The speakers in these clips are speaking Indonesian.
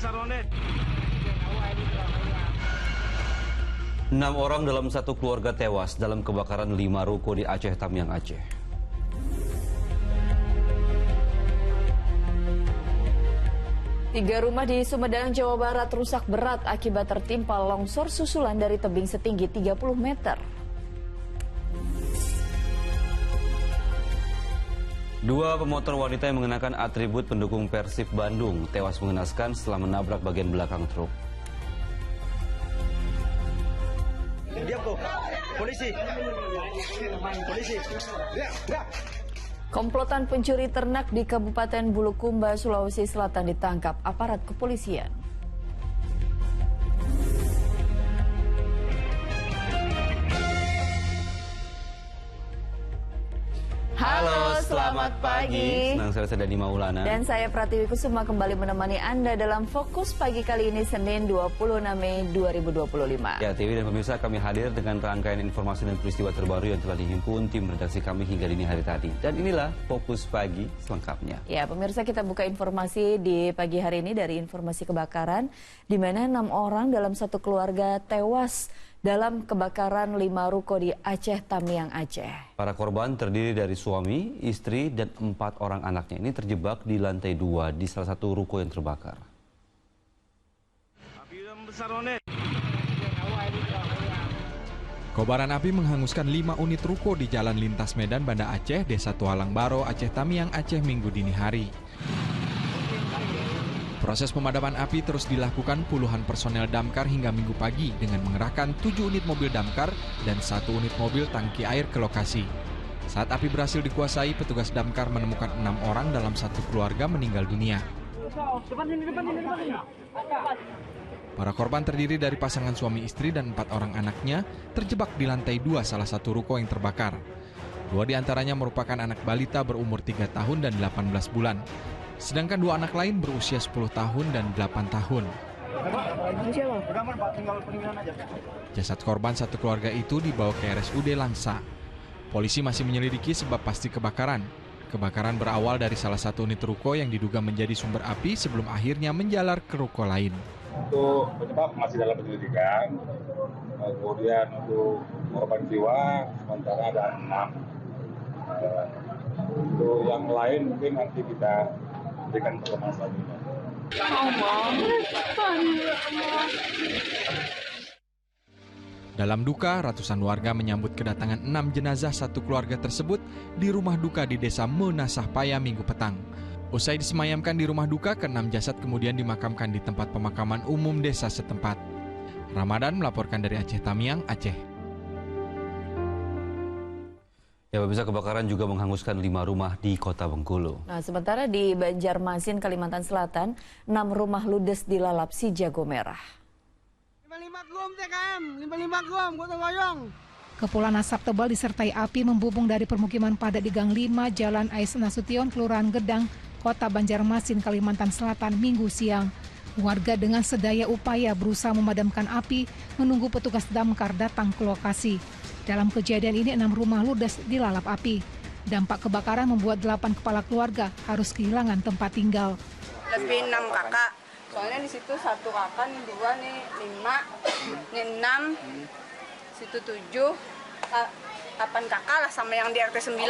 6 orang dalam satu keluarga tewas dalam kebakaran 5 ruko di Aceh, Tamiang, Aceh. Tiga rumah di Sumedang, Jawa Barat rusak berat akibat tertimpa longsor susulan dari tebing setinggi 30 meter. 2 pemotor wanita yang mengenakan atribut pendukung Persib Bandung tewas mengenaskan setelah menabrak bagian belakang truk. Diam kok, polisi. Polisi. Ya. Komplotan pencuri ternak di Kabupaten Bulukumba, Sulawesi Selatan ditangkap aparat kepolisian. Halo, selamat pagi. Senang saya Dani Maulana. Dan saya Pratiwi Kusuma kembali menemani Anda dalam Fokus Pagi kali ini Senin 26 Mei 2025. Ya, TV dan pemirsa, kami hadir dengan rangkaian informasi dan peristiwa terbaru yang telah dihimpun tim redaksi kami hingga dini hari tadi. Dan inilah Fokus Pagi selengkapnya. Ya, pemirsa, kita buka informasi di pagi hari ini dari informasi kebakaran, di mana 6 orang dalam satu keluarga tewas dalam kebakaran 5 ruko di Aceh, Tamiang, Aceh. Para korban terdiri dari suami, istri, dan 4 orang anaknya. Ini terjebak di lantai 2 di salah satu ruko yang terbakar. Kobaran api menghanguskan 5 unit ruko di Jalan Lintas Medan, Banda Aceh, Desa Tualang Baro, Aceh Tamiang, Aceh, Minggu dini hari. Proses pemadaman api terus dilakukan puluhan personel damkar hingga Minggu pagi dengan mengerahkan 7 unit mobil damkar dan 1 unit mobil tangki air ke lokasi. Saat api berhasil dikuasai, petugas damkar menemukan 6 orang dalam satu keluarga meninggal dunia. Para korban terdiri dari pasangan suami istri dan 4 orang anaknya terjebak di lantai 2 salah satu ruko yang terbakar. 2 diantaranya merupakan anak balita berumur 3 tahun dan 18 bulan. Sedangkan 2 anak lain berusia 10 tahun dan 8 tahun. Jasad korban satu keluarga itu dibawa ke RSUD Langsa. Polisi masih menyelidiki sebab pasti kebakaran. Kebakaran berawal dari salah satu unit ruko yang diduga menjadi sumber api sebelum akhirnya menjalar ke ruko lain. Untuk penyebab masih dalam penyelidikan. Kemudian untuk korban jiwa sementara ada 6. Untuk yang lain mungkin nanti kita berikan perkembangan selanjutnya. Dalam duka, ratusan warga menyambut kedatangan 6 jenazah satu keluarga tersebut di rumah duka di Desa Menasah Paya Minggu petang. Usai disemayamkan di rumah duka, ke-6 jasad kemudian dimakamkan di tempat pemakaman umum desa setempat. Ramadan melaporkan dari Aceh Tamiang, Aceh. Ya, pemirsa, kebakaran juga menghanguskan 5 rumah di Kota Bengkulu. Nah, sementara di Banjarmasin, Kalimantan Selatan, 6 rumah ludes dilalap si jago merah. 55 gom TKM, 55 gom, gotong royong. Kepulan asap tebal disertai api membubung dari permukiman padat di Gang 5 Jalan Ais Nasution, Kelurahan Gedang, Kota Banjarmasin, Kalimantan Selatan, Minggu siang. Warga dengan sedaya upaya berusaha memadamkan api, menunggu petugas damkar datang ke lokasi. Dalam kejadian ini 6 rumah ludes dilalap api. Dampak kebakaran membuat 8 kepala keluarga harus kehilangan tempat tinggal. Lebih 6 kakak. Soalnya di situ 1 kakak, nih 2, nih 5, nih 6, situ 7, 8 kakak lah sama yang di RT 9.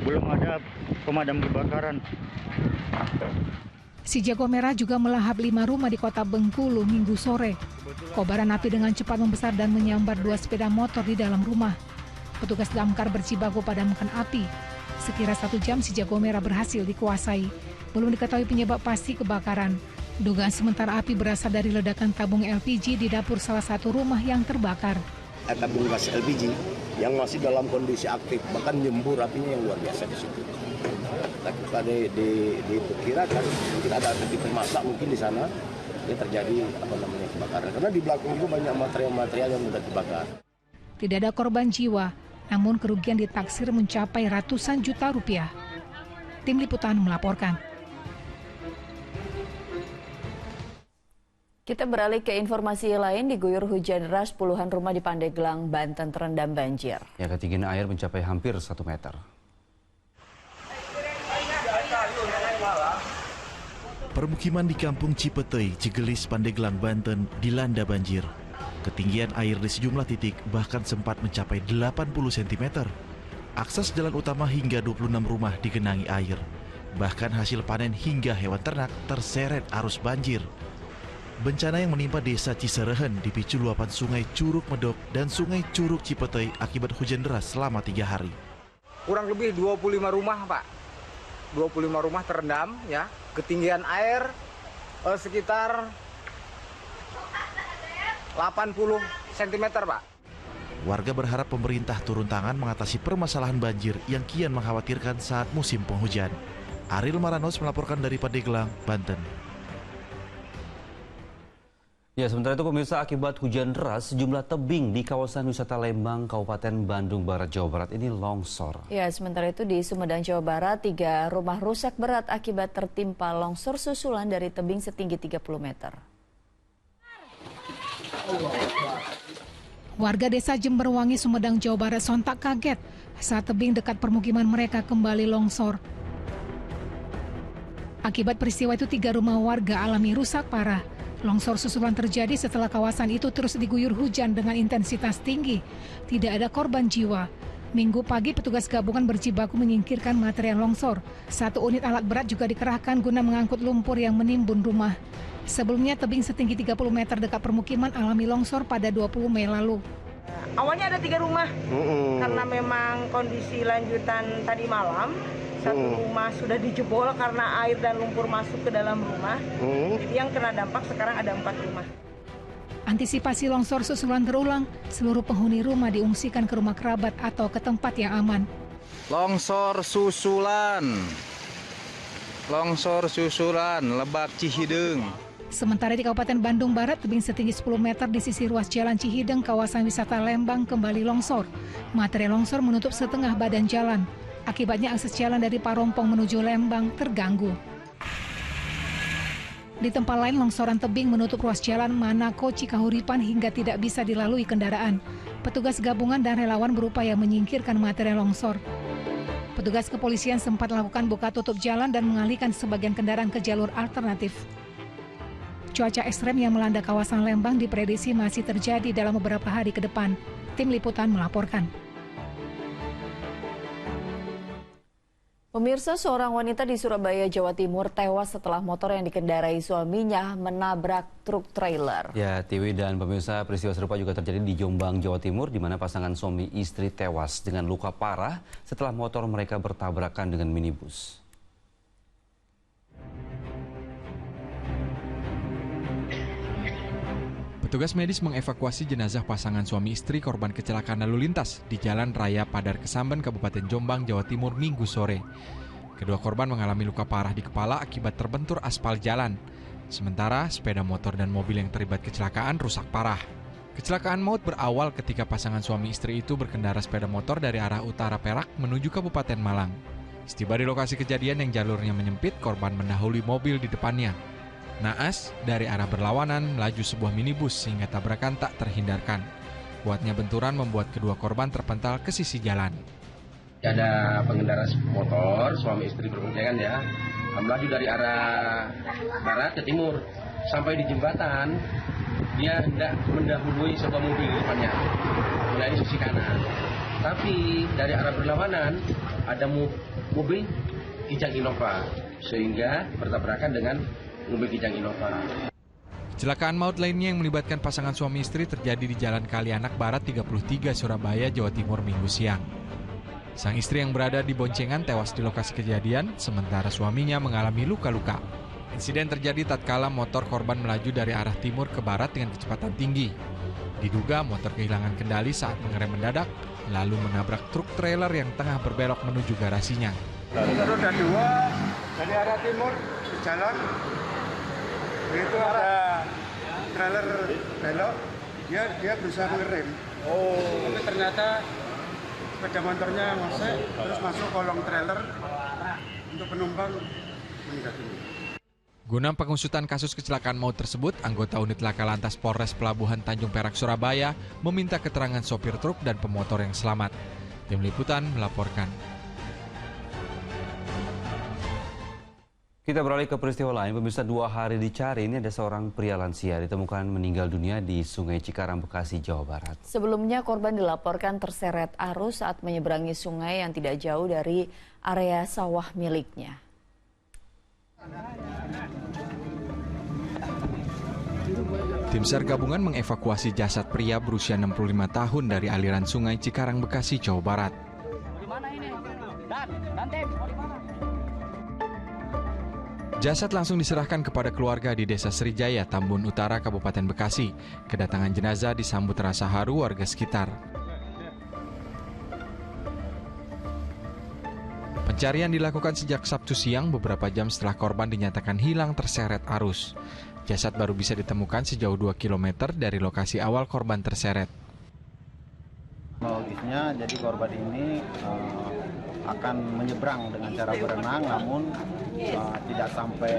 Belum ada pemadam kebakaran. Si jago merah juga melahap 5 rumah di Kota Bengkulu Minggu sore. Kobaran api dengan cepat membesar dan menyambar 2 sepeda motor di dalam rumah. Petugas damkar berjibaku padamkan api. Sekira 1 jam si jago merah berhasil dikuasai. Belum diketahui penyebab pasti kebakaran. Dugaan sementara api berasal dari ledakan tabung LPG di dapur salah satu rumah yang terbakar. Tabung gas LPG yang masih dalam kondisi aktif, bahkan nyembur apinya yang luar biasa di situ. Tapi pada diperkirakan mungkin ada api termasak mungkin di sana ini terjadi kebakaran. Karena di belakang itu banyak material-material yang mudah terbakar. Tidak ada korban jiwa, namun kerugian ditaksir mencapai ratusan juta rupiah. Tim Liputan melaporkan. Kita beralih ke informasi lain, diguyur hujan deras, puluhan rumah di Pandeglang, Banten terendam banjir. Ya, ketinggian air mencapai hampir 1 meter. Permukiman di Kampung Cipetei, Cigelis, Pandeglang, Banten dilanda banjir. Ketinggian air di sejumlah titik bahkan sempat mencapai 80 cm. Akses jalan utama hingga 26 rumah digenangi air. Bahkan hasil panen hingga hewan ternak terseret arus banjir. Bencana yang menimpa desa Ciserehen dipicu luapan sungai Curug Medok dan sungai Curug Cipetei akibat hujan deras selama 3 hari. Kurang lebih 25 rumah, Pak. 25 rumah terendam, ya. Ketinggian air sekitar 80 cm, Pak. Warga berharap pemerintah turun tangan mengatasi permasalahan banjir yang kian mengkhawatirkan saat musim penghujan. Ariel Maranos melaporkan dari Pandeglang, Banten. Ya, sementara itu pemirsa, akibat hujan deras, sejumlah tebing di kawasan wisata Lembang, Kabupaten Bandung Barat, Jawa Barat ini longsor. Ya, sementara itu di Sumedang, Jawa Barat, 3 rumah rusak berat akibat tertimpa longsor susulan dari tebing setinggi 30 meter. Warga desa Jemberwangi, Sumedang, Jawa Barat sontak kaget saat tebing dekat permukiman mereka kembali longsor. Akibat peristiwa itu 3 rumah warga alami rusak parah. Longsor susulan terjadi setelah kawasan itu terus diguyur hujan dengan intensitas tinggi. Tidak ada korban jiwa. Minggu pagi petugas gabungan berjibaku menyingkirkan material longsor. 1 unit alat berat juga dikerahkan guna mengangkut lumpur yang menimbun rumah. Sebelumnya tebing setinggi 30 meter dekat permukiman alami longsor pada 20 Mei lalu. Awalnya ada 3 rumah, karena memang kondisi lanjutan tadi malam, 1 rumah sudah dijebol karena air dan lumpur masuk ke dalam rumah. Jadi yang kena dampak sekarang ada 4 rumah. Antisipasi longsor susulan terulang, seluruh penghuni rumah diungsikan ke rumah kerabat atau ke tempat yang aman. Longsor susulan, Lebak Cihideng. Sementara di Kabupaten Bandung Barat, tebing setinggi 10 meter di sisi ruas Jalan Cihideng, kawasan wisata Lembang kembali longsor. Material longsor menutup setengah badan jalan. Akibatnya akses jalan dari Parompong menuju Lembang terganggu. Di tempat lain, longsoran tebing menutup ruas jalan Manako Cikahuripan hingga tidak bisa dilalui kendaraan. Petugas gabungan dan relawan berupaya menyingkirkan material longsor. Petugas kepolisian sempat melakukan buka tutup jalan dan mengalihkan sebagian kendaraan ke jalur alternatif. Cuaca ekstrem yang melanda kawasan Lembang diprediksi masih terjadi dalam beberapa hari ke depan. Tim Liputan melaporkan. Pemirsa, seorang wanita di Surabaya, Jawa Timur tewas setelah motor yang dikendarai suaminya menabrak truk trailer. Ya, Tiwi dan pemirsa, peristiwa serupa juga terjadi di Jombang, Jawa Timur, di mana pasangan suami istri tewas dengan luka parah setelah motor mereka bertabrakan dengan minibus. Petugas medis mengevakuasi jenazah pasangan suami istri korban kecelakaan lalu lintas di Jalan Raya Padar Kesamben, Kabupaten Jombang, Jawa Timur, Minggu sore. Kedua korban mengalami luka parah di kepala akibat terbentur aspal jalan. Sementara sepeda motor dan mobil yang terlibat kecelakaan rusak parah. Kecelakaan maut berawal ketika pasangan suami istri itu berkendara sepeda motor dari arah utara Perak menuju Kabupaten Malang. Setiba di lokasi kejadian yang jalurnya menyempit, korban mendahului mobil di depannya. Naas, dari arah berlawanan melaju sebuah minibus sehingga tabrakan tak terhindarkan. Kuatnya benturan membuat kedua korban terpental ke sisi jalan. Ada pengendara motor, suami istri berboncengan ya, melaju dari arah barat ke timur. Sampai di jembatan, dia hendak mendahului sebuah mobil di depannya, dari sisi kanan. Tapi dari arah berlawanan, ada mobil Kijang Innova, sehingga bertabrakan dengan mobil Kijang Innova. Kecelakaan maut lainnya yang melibatkan pasangan suami istri terjadi di Jalan Kalianak Barat 33 Surabaya, Jawa Timur Minggu siang. Sang istri yang berada di boncengan tewas di lokasi kejadian, sementara suaminya mengalami luka-luka. Insiden terjadi tatkala motor korban melaju dari arah timur ke barat dengan kecepatan tinggi. Diduga motor kehilangan kendali saat mengerem mendadak, lalu menabrak truk trailer yang tengah berbelok menuju garasinya. Roda 2 dari arah timur di jalan. Itu ada trailer belok, dia berusaha mengerem. Tapi ternyata sepeda motornya ngosek, terus masuk kolong trailer untuk penumpang meninggal dunia. Guna pengusutan kasus kecelakaan maut tersebut, anggota unit laka lantas Polres Pelabuhan Tanjung Perak, Surabaya meminta keterangan sopir truk dan pemotor yang selamat. Tim Liputan melaporkan. Kita beralih ke peristiwa lain. Pemirsa, 2 hari dicari, ini ada seorang pria lansia ditemukan meninggal dunia di Sungai Cikarang, Bekasi, Jawa Barat. Sebelumnya korban dilaporkan terseret arus saat menyeberangi sungai yang tidak jauh dari area sawah miliknya. Tim SAR gabungan mengevakuasi jasad pria berusia 65 tahun dari aliran Sungai Cikarang, Bekasi, Jawa Barat. Jasad langsung diserahkan kepada keluarga di Desa Srijaya, Tambun Utara, Kabupaten Bekasi. Kedatangan jenazah disambut rasa haru warga sekitar. Pencarian dilakukan sejak Sabtu siang beberapa jam setelah korban dinyatakan hilang terseret arus. Jasad baru bisa ditemukan sejauh 2 km dari lokasi awal korban terseret. Kronologisnya, jadi korban ini akan menyeberang dengan cara berenang, namun tidak sampai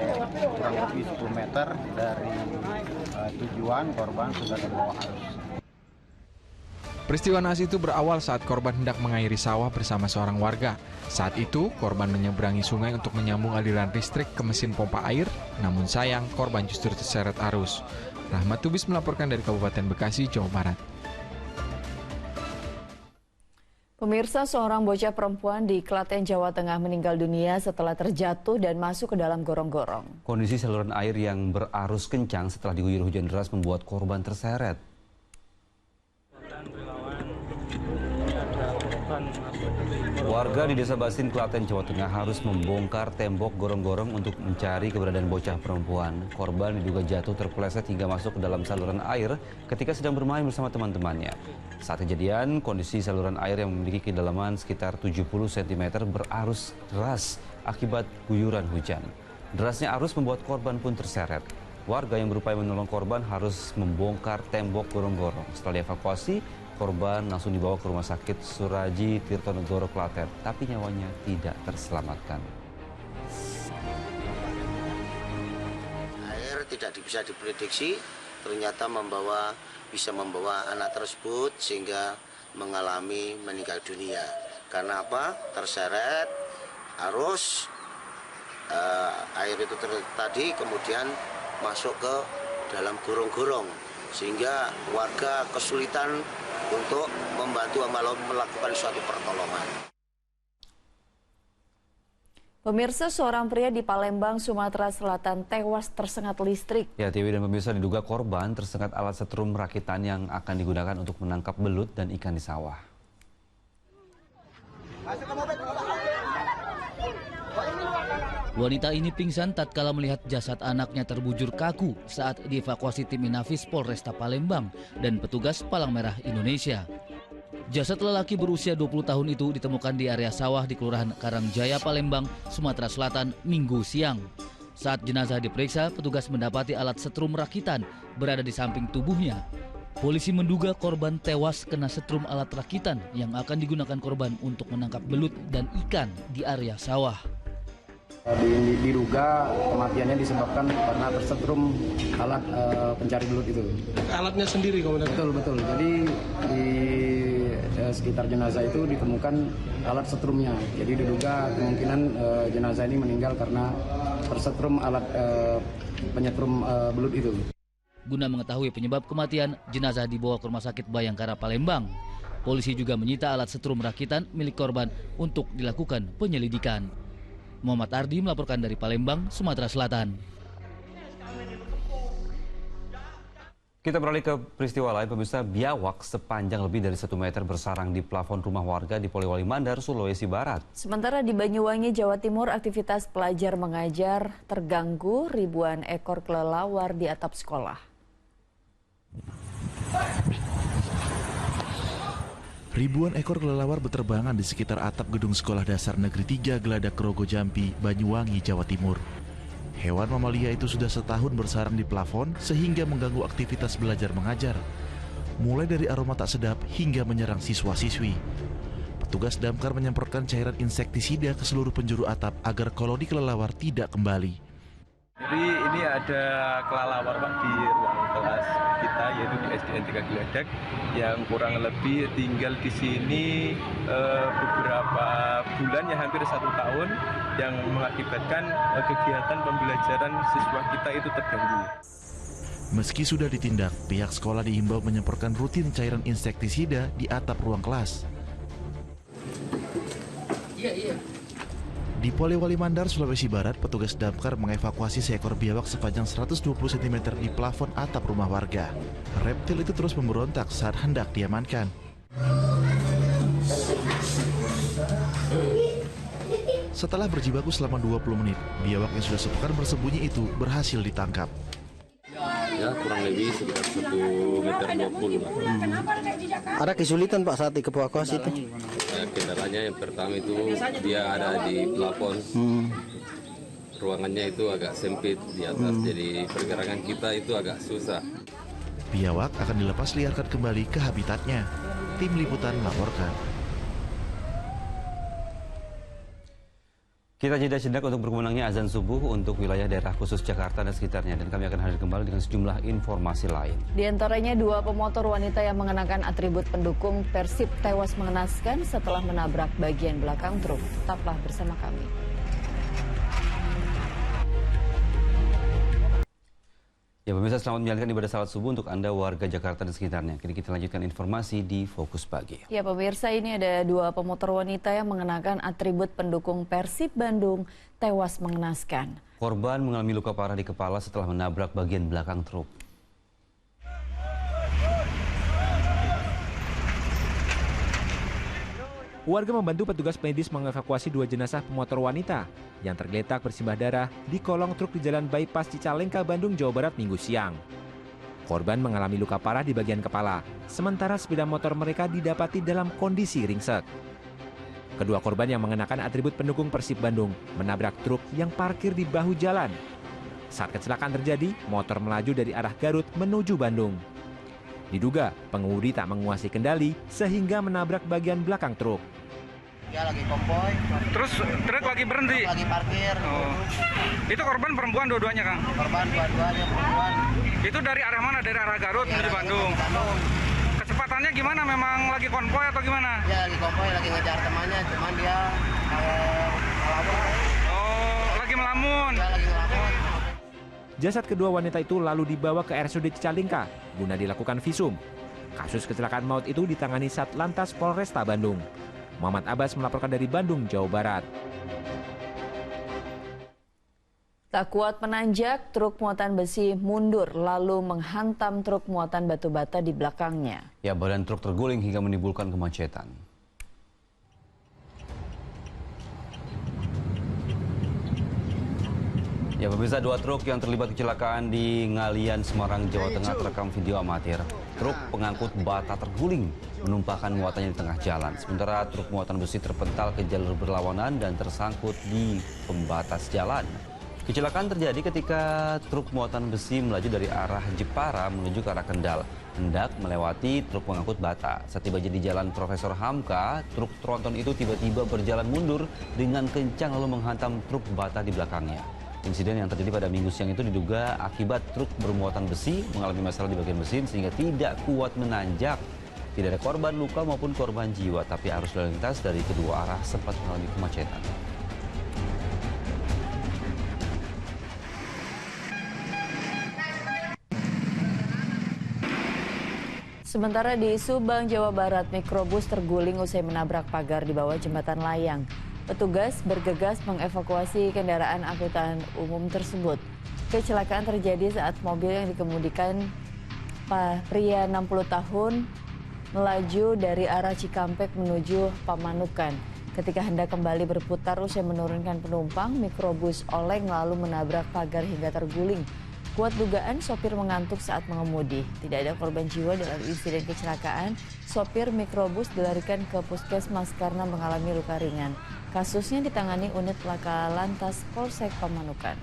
kurang lebih 10 meter dari tujuan, korban sudah terbawa arus. Peristiwa naas itu berawal saat korban hendak mengairi sawah bersama seorang warga. Saat itu, korban menyeberangi sungai untuk menyambung aliran listrik ke mesin pompa air, namun sayang korban justru terseret arus. Rahmat Tubis melaporkan dari Kabupaten Bekasi, Jawa Barat. Pemirsa, seorang bocah perempuan di Klaten, Jawa Tengah meninggal dunia setelah terjatuh dan masuk ke dalam gorong-gorong. Kondisi saluran air yang berarus kencang setelah diguyur hujan deras membuat korban terseret. Warga di Desa Basin, Klaten, Jawa Tengah harus membongkar tembok gorong-gorong untuk mencari keberadaan bocah perempuan. Korban diduga jatuh terpeleset hingga masuk ke dalam saluran air ketika sedang bermain bersama teman-temannya. Saat kejadian, kondisi saluran air yang memiliki kedalaman sekitar 70 cm berarus deras akibat guyuran hujan. Derasnya arus membuat korban pun terseret. Warga yang berupaya menolong korban harus membongkar tembok gorong-gorong. Setelah dievakuasi, korban langsung dibawa ke Rumah Sakit Suraji Tirtonegoro, Klaten, tapi nyawanya tidak terselamatkan. Air tidak bisa diprediksi, ternyata bisa membawa anak tersebut sehingga mengalami meninggal dunia. Karena apa? Terseret arus air itu tadi kemudian masuk ke dalam gorong-gorong sehingga warga kesulitan untuk membantu melakukan suatu pertolongan. Pemirsa, seorang pria di Palembang, Sumatera Selatan tewas tersengat listrik. Ya, TV dan pemirsa, diduga korban tersengat alat setrum rakitan yang akan digunakan untuk menangkap belut dan ikan di sawah. Wanita ini pingsan tatkala melihat jasad anaknya terbujur kaku saat dievakuasi tim Inafis Polresta Palembang dan petugas Palang Merah Indonesia. Jasad lelaki berusia 20 tahun itu ditemukan di area sawah di Kelurahan Karangjaya, Palembang, Sumatera Selatan, Minggu siang. Saat jenazah diperiksa, petugas mendapati alat setrum rakitan berada di samping tubuhnya. Polisi menduga korban tewas kena setrum alat rakitan yang akan digunakan korban untuk menangkap belut dan ikan di area sawah. Diduga kematiannya disebabkan karena tersetrum alat pencari belut itu. Alatnya sendiri komandan? Betul. Jadi di sekitar jenazah itu ditemukan alat setrumnya. Jadi diduga kemungkinan jenazah ini meninggal karena tersetrum alat penyetrum belut itu. Guna mengetahui penyebab kematian, jenazah dibawa ke Rumah Sakit Bayangkara Palembang. Polisi juga menyita alat setrum rakitan milik korban untuk dilakukan penyelidikan. Muhammad Ardi melaporkan dari Palembang, Sumatera Selatan. Kita beralih ke peristiwa lain, pemirsa. Biawak sepanjang lebih dari 1 meter bersarang di plafon rumah warga di Polewali Mandar, Sulawesi Barat. Sementara di Banyuwangi, Jawa Timur, aktivitas pelajar mengajar terganggu, ribuan ekor kelelawar di atap sekolah. Ribuan ekor kelelawar berterbangan di sekitar atap gedung Sekolah Dasar Negeri 3 Geladak Rogo Jampi, Banyuwangi, Jawa Timur. Hewan mamalia itu sudah setahun bersarang di plafon sehingga mengganggu aktivitas belajar mengajar. Mulai dari aroma tak sedap hingga menyerang siswa-siswi. Petugas damkar menyemprotkan cairan insektisida ke seluruh penjuru atap agar koloni kelelawar tidak kembali. Jadi ini ada kelelawar Pak di ruang kelas kita, yaitu di SDN 3 Gledek, yang kurang lebih tinggal di sini beberapa bulan, ya hampir 1 tahun, yang mengakibatkan kegiatan pembelajaran siswa kita itu terganggu. Meski sudah ditindak, pihak sekolah diimbau menyemprotkan rutin cairan insektisida di atap ruang kelas. Di Polewali Mandar, Sulawesi Barat, petugas damkar mengevakuasi seekor biawak sepanjang 120 cm di plafon atap rumah warga. Reptil itu terus memberontak saat hendak diamankan. Setelah berjibaku selama 20 menit, biawak yang sudah sepekan bersembunyi itu berhasil ditangkap. Ya, kurang lebih sekitar 1,20 meter. Ada kesulitan Pak saat dievakuasi itu? Ya, kendalanya yang pertama itu dia ada di plafon. Ruangannya itu agak sempit di atas, jadi pergerakan kita itu agak susah. Biawak akan dilepas liarkan kembali ke habitatnya. Tim Liputan melaporkan. Kita jeda sejenak untuk berkemenangnya azan subuh untuk wilayah daerah khusus Jakarta dan sekitarnya. Dan kami akan hadir kembali dengan sejumlah informasi lain. Di antaranya 2 pemotor wanita yang mengenakan atribut pendukung Persib tewas mengenaskan setelah menabrak bagian belakang truk. Tetaplah bersama kami. Ya pemirsa, selamat menjalankan ibadah salat subuh untuk Anda warga Jakarta dan sekitarnya. Kini kita lanjutkan informasi di Fokus Pagi. Ya pemirsa, ini ada 2 pemotor wanita yang mengenakan atribut pendukung Persib Bandung tewas mengenaskan. Korban mengalami luka parah di kepala setelah menabrak bagian belakang truk. Warga membantu petugas medis mengevakuasi 2 jenazah pemotor wanita yang tergeletak bersimbah darah di kolong truk di Jalan Bypass Cicalengka, Bandung, Jawa Barat Minggu siang. Korban mengalami luka parah di bagian kepala, sementara sepeda motor mereka didapati dalam kondisi ringsek. Kedua korban yang mengenakan atribut pendukung Persib Bandung menabrak truk yang parkir di bahu jalan. Saat kecelakaan terjadi, motor melaju dari arah Garut menuju Bandung. Diduga pengemudi tak menguasai kendali sehingga menabrak bagian belakang truk. Dia lagi konvoy. Terus truk lagi berhenti? Lagi parkir. Oh. Itu korban perempuan dua-duanya, Kang? Korban dua-duanya perempuan. Itu dari arah mana? Dari arah Garut menuju Bandung? Kecepatannya gimana? Memang lagi konvoy atau gimana? Dia lagi konvoy, lagi ngejar temannya, cuman dia melamun. Oh, lagi melamun? Dia lagi melamun. Jasad kedua wanita itu lalu dibawa ke RSUD Cicalengka guna dilakukan visum. Kasus kecelakaan maut itu ditangani Satlantas Polresta Bandung. Muhammad Abbas melaporkan dari Bandung, Jawa Barat. Tak kuat menanjak, truk muatan besi mundur lalu menghantam truk muatan batu bata di belakangnya. Ya, badan truk terguling hingga menimbulkan kemacetan. Ya pemirsa, 2 truk yang terlibat kecelakaan di Ngalian, Semarang, Jawa Tengah terekam video amatir. Truk pengangkut bata terguling, menumpahkan muatannya di tengah jalan. Sementara truk muatan besi terpental ke jalur berlawanan dan tersangkut di pembatas jalan. Kecelakaan terjadi ketika truk muatan besi melaju dari arah Jepara menuju ke arah Kendal, hendak melewati truk pengangkut bata. Saat tiba di jalan Profesor Hamka, truk tronton itu tiba-tiba berjalan mundur dengan kencang lalu menghantam truk bata di belakangnya. Insiden yang terjadi pada Minggu siang itu diduga akibat truk bermuatan besi mengalami masalah di bagian mesin sehingga tidak kuat menanjak. Tidak ada korban luka maupun korban jiwa, tapi arus lalu lintas dari kedua arah sempat mengalami kemacetan. Sementara di Subang, Jawa Barat, mikrobus terguling usai menabrak pagar di bawah jembatan layang. Petugas bergegas mengevakuasi kendaraan angkutan umum tersebut. Kecelakaan terjadi saat mobil yang dikemudikan pria 60 tahun melaju dari arah Cikampek menuju Pamanukan. Ketika hendak kembali berputar usai menurunkan penumpang, mikrobus oleng lalu menabrak pagar hingga terguling. Kuat dugaan sopir mengantuk saat mengemudi. Tidak ada korban jiwa dalam insiden kecelakaan. Sopir mikrobus dilarikan ke puskesmas karena mengalami luka ringan. Kasusnya ditangani unit Laka Lantas Polsek Pamanukan.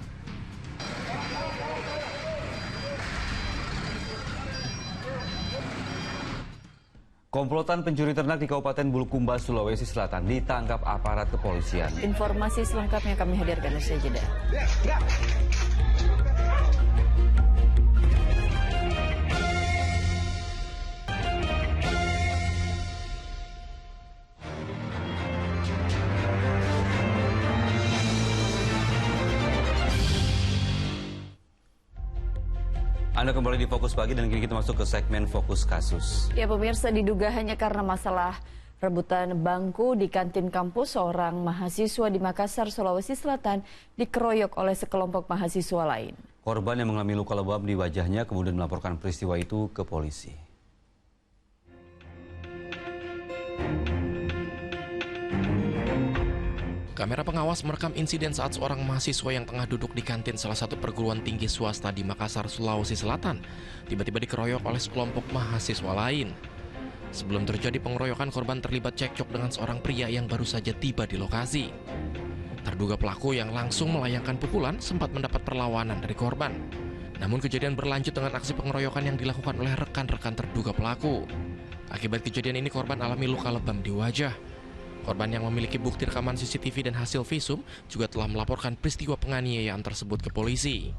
Komplotan pencuri ternak di Kabupaten Bulukumba, Sulawesi Selatan ditangkap aparat kepolisian. Informasi selengkapnya kami hadirkan usai jeda. Anda kembali di Fokus Pagi dan kini kita masuk ke segmen Fokus Kasus. Ya pemirsa, diduga hanya karena masalah rebutan bangku di kantin kampus, seorang mahasiswa di Makassar, Sulawesi Selatan dikeroyok oleh sekelompok mahasiswa lain. Korban yang mengalami luka lebam di wajahnya kemudian melaporkan peristiwa itu ke polisi. Kamera pengawas merekam insiden saat seorang mahasiswa yang tengah duduk di kantin salah satu perguruan tinggi swasta di Makassar, Sulawesi Selatan, tiba-tiba dikeroyok oleh sekelompok mahasiswa lain. Sebelum terjadi pengeroyokan, korban terlibat cekcok dengan seorang pria yang baru saja tiba di lokasi. Terduga pelaku yang langsung melayangkan pukulan sempat mendapat perlawanan dari korban. Namun kejadian berlanjut dengan aksi pengeroyokan yang dilakukan oleh rekan-rekan terduga pelaku. Akibat kejadian ini korban alami luka lebam di wajah. Korban yang memiliki bukti rekaman CCTV dan hasil visum juga telah melaporkan peristiwa penganiayaan tersebut ke polisi.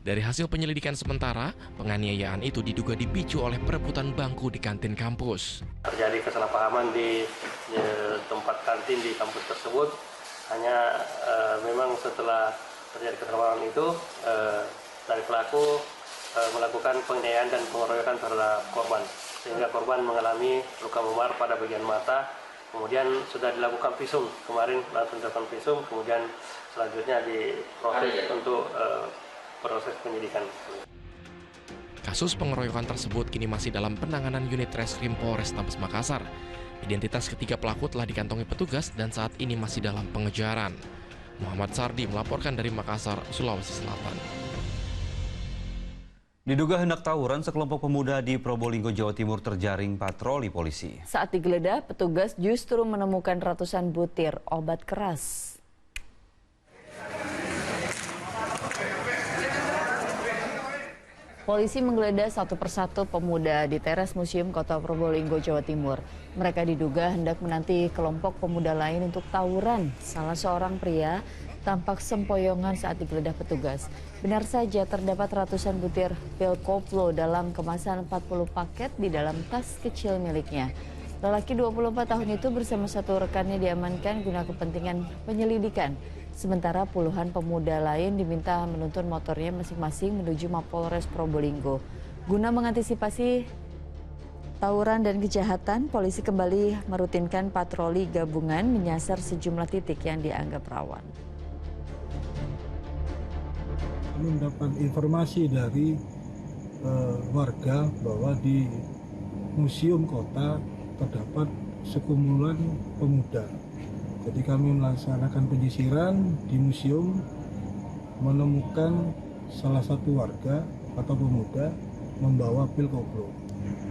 Dari hasil penyelidikan sementara, penganiayaan itu diduga dipicu oleh perebutan bangku di kantin kampus. Terjadi kesalahpahaman di tempat kantin di kampus tersebut. Hanya memang setelah terjadi kesalahpahaman itu, dari pelaku melakukan penganiayaan dan pengeroyokan terhadap korban. Sehingga korban mengalami luka memar pada bagian mata. Kemudian sudah dilakukan visum, kemarin langsung dilakukan visum, kemudian selanjutnya diproses untuk proses penyidikan. Kasus pengeroyokan tersebut kini masih dalam penanganan unit Reskrim Polrestabes Makassar. Identitas ketiga pelaku telah dikantongi petugas dan saat ini masih dalam pengejaran. Muhammad Sardi melaporkan dari Makassar, Sulawesi Selatan. Diduga hendak tawuran, sekelompok pemuda di Probolinggo, Jawa Timur terjaring patroli polisi. Saat digeledah, petugas justru menemukan ratusan butir obat keras. Polisi menggeledah satu persatu pemuda di teras Museum Kota Probolinggo, Jawa Timur. Mereka diduga hendak menanti kelompok pemuda lain untuk tawuran. Salah seorang pria tampak sempoyongan saat digeledah petugas. Benar saja terdapat ratusan butir pil koplo dalam kemasan 40 paket di dalam tas kecil miliknya. Lelaki 24 tahun itu bersama satu rekannya diamankan guna kepentingan penyelidikan. Sementara puluhan pemuda lain diminta menuntun motornya masing-masing menuju Mapolres Probolinggo. Guna mengantisipasi tawuran dan kejahatan, polisi kembali merutinkan patroli gabungan menyasar sejumlah titik yang dianggap rawan. Mendapat informasi dari warga bahwa di museum kota terdapat sekumpulan pemuda. Jadi kami melaksanakan penyisiran di museum, menemukan salah satu warga atau pemuda membawa pil koplo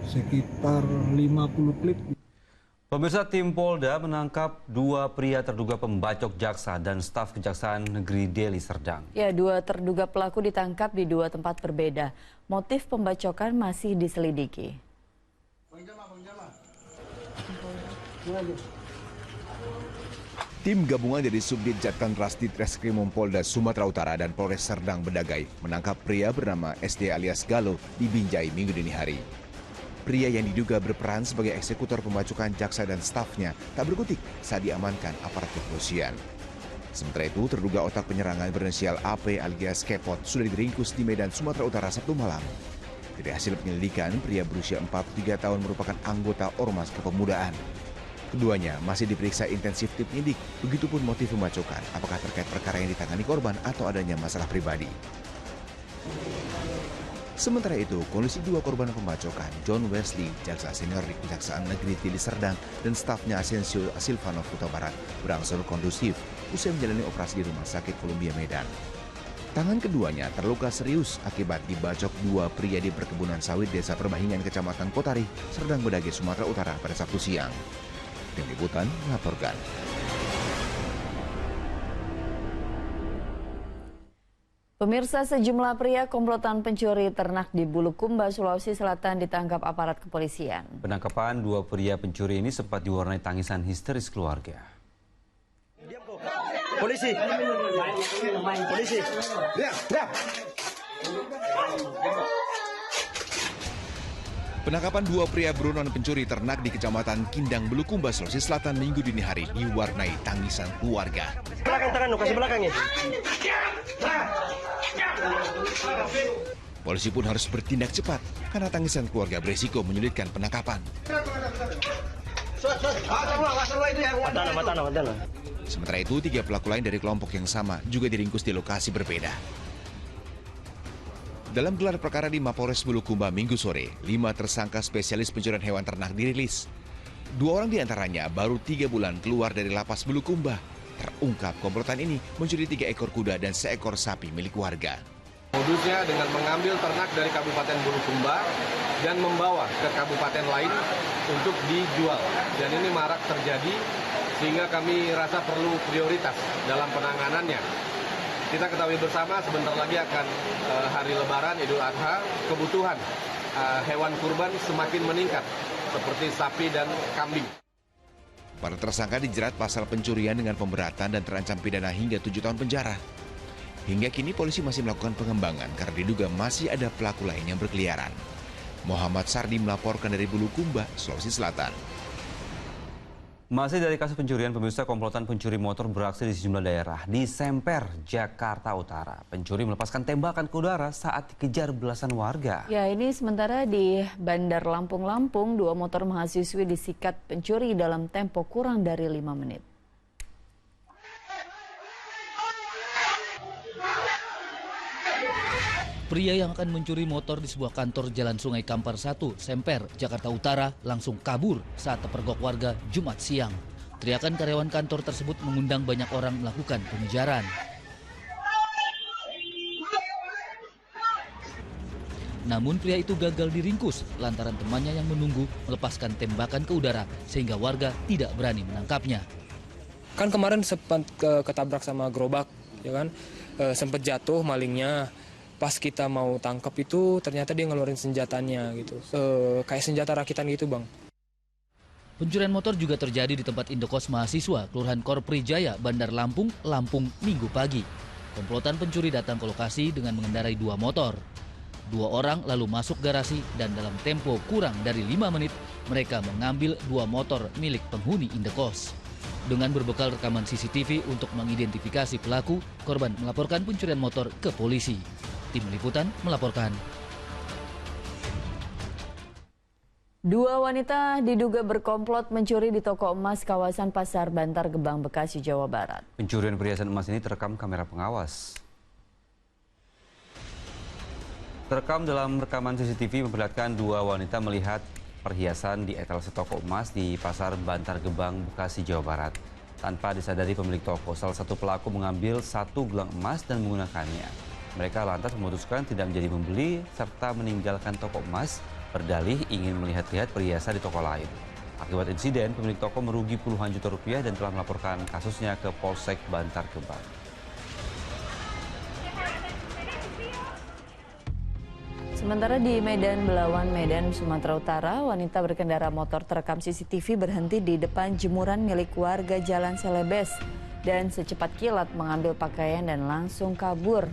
sekitar 50 klip. Pemirsa, tim Polda menangkap dua pria terduga pembacok jaksa dan staf Kejaksaan Negeri Deli Serdang. Ya, dua terduga pelaku ditangkap di dua tempat berbeda. Motif pembacokan masih diselidiki. Tim gabungan dari Subdit Jatantras Ditreskrimum Polda Sumatera Utara dan Polres Serdang Bedagai menangkap pria bernama SD alias Galo di Binjai Minggu dini hari. Pria yang diduga berperan sebagai eksekutor pembacokan jaksa dan stafnya tak berkutik saat diamankan aparat kepolisian. Sementara itu, terduga otak penyerangan berinisial AP alias Kepot sudah diringkus di Medan, Sumatera Utara Sabtu malam. Dari hasil penyelidikan, pria berusia 43 tahun merupakan anggota Ormas Kepemudaan. Keduanya masih diperiksa intensif tim penyidik, begitupun motif pembacokan, apakah terkait perkara yang ditangani korban atau adanya masalah pribadi. Sementara itu, kondisi dua korban pembacokan, John Wesley, jaksa senior di Kejaksaan Negeri Deli Serdang, dan stafnya Asensio Silvano Kuta Barat, berangsur kondusif usai menjalani operasi di Rumah Sakit Columbia Medan. Tangan keduanya terluka serius akibat dibacok dua pria di perkebunan sawit Desa Perbahingan, Kecamatan Kotari, Serdang Bedagai, Sumatera Utara pada Sabtu siang. Tim Liputan melaporkan. Pemirsa, sejumlah pria komplotan pencuri ternak di Bulukumba, Sulawesi Selatan ditangkap aparat kepolisian. Penangkapan dua pria pencuri ini sempat diwarnai tangisan histeris keluarga. Polisi! Polisi! Penangkapan dua pria buronan pencuri ternak di Kecamatan Kindang, Bulukumba, Sulawesi Selatan Minggu dini hari diwarnai tangisan keluarga. Belakang tangan, kasih belakangnya. Polisi pun harus bertindak cepat karena tangisan keluarga beresiko menyulitkan penangkapan. Sementara itu, 3 pelaku lain dari kelompok yang sama juga diringkus di lokasi berbeda. Dalam gelar perkara di Mapolres Bulukumba Minggu sore, 5 tersangka spesialis pencurian hewan ternak dirilis. 2 orang diantaranya baru 3 bulan keluar dari lapas Bulukumba. Terungkap komplotan ini mencuri 3 ekor kuda dan seekor sapi milik warga. Modusnya dengan mengambil ternak dari Kabupaten Bulukumba dan membawa ke kabupaten lain untuk dijual. Dan ini marak terjadi sehingga kami rasa perlu prioritas dalam penanganannya. Kita ketahui bersama sebentar lagi akan hari Lebaran Idul Adha, kebutuhan hewan kurban semakin meningkat seperti sapi dan kambing. Para tersangka dijerat pasal pencurian dengan pemberatan dan terancam pidana hingga 7 tahun penjara. Hingga kini polisi masih melakukan pengembangan karena diduga masih ada pelaku lain yang berkeliaran. Muhammad Sardi melaporkan dari Bulukumba, Sulawesi Selatan. Masih dari kasus pencurian, pemirsa, komplotan pencuri motor beraksi di sejumlah daerah. Di Semper, Jakarta Utara, pencuri melepaskan tembakan ke udara saat dikejar belasan warga. Ya, ini sementara di Bandar Lampung, 2 motor mahasiswi disikat pencuri dalam tempo kurang dari 5 menit. Pria yang akan mencuri motor di sebuah kantor Jalan Sungai Kampar 1, Semper, Jakarta Utara langsung kabur saat terpergok warga Jumat siang. Teriakan karyawan kantor tersebut mengundang banyak orang melakukan pengejaran. Namun pria itu gagal diringkus lantaran temannya yang menunggu melepaskan tembakan ke udara sehingga warga tidak berani menangkapnya. Kan kemarin sempat ketabrak sama gerobak, ya kan? Sempat jatuh malingnya. Pas kita mau tangkap itu ternyata dia ngeluarin senjatanya gitu, kayak senjata rakitan gitu, Bang. Pencurian motor juga terjadi di tempat indekos mahasiswa Kelurahan Korpri Jaya, Bandar Lampung, Minggu pagi. Komplotan pencuri datang ke lokasi dengan mengendarai 2 motor. 2 orang lalu masuk garasi dan dalam tempo kurang dari 5 menit mereka mengambil 2 motor milik penghuni indekos. Dengan berbekal rekaman CCTV untuk mengidentifikasi pelaku, korban melaporkan pencurian motor ke polisi. Tim Liputan melaporkan. 2 wanita diduga berkomplot mencuri di toko emas kawasan Pasar Bantar Gebang, Bekasi, Jawa Barat. Pencurian perhiasan emas ini terekam kamera pengawas. Terekam dalam rekaman CCTV memperlihatkan 2 wanita melihat perhiasan di etalase toko emas di Pasar Bantar Gebang, Bekasi, Jawa Barat. Tanpa disadari pemilik toko, salah satu pelaku mengambil 1 gelang emas dan menggunakannya. Mereka lantas memutuskan tidak menjadi pembeli serta meninggalkan toko emas, berdalih ingin melihat-lihat perhiasan di toko lain. Akibat insiden, pemilik toko merugi puluhan juta rupiah dan telah melaporkan kasusnya ke Polsek Bantar Gebang. Sementara di Medan Belawan, Medan, Sumatera Utara, wanita berkendara motor terekam CCTV berhenti di depan jemuran milik warga Jalan Selebes dan secepat kilat mengambil pakaian dan langsung kabur.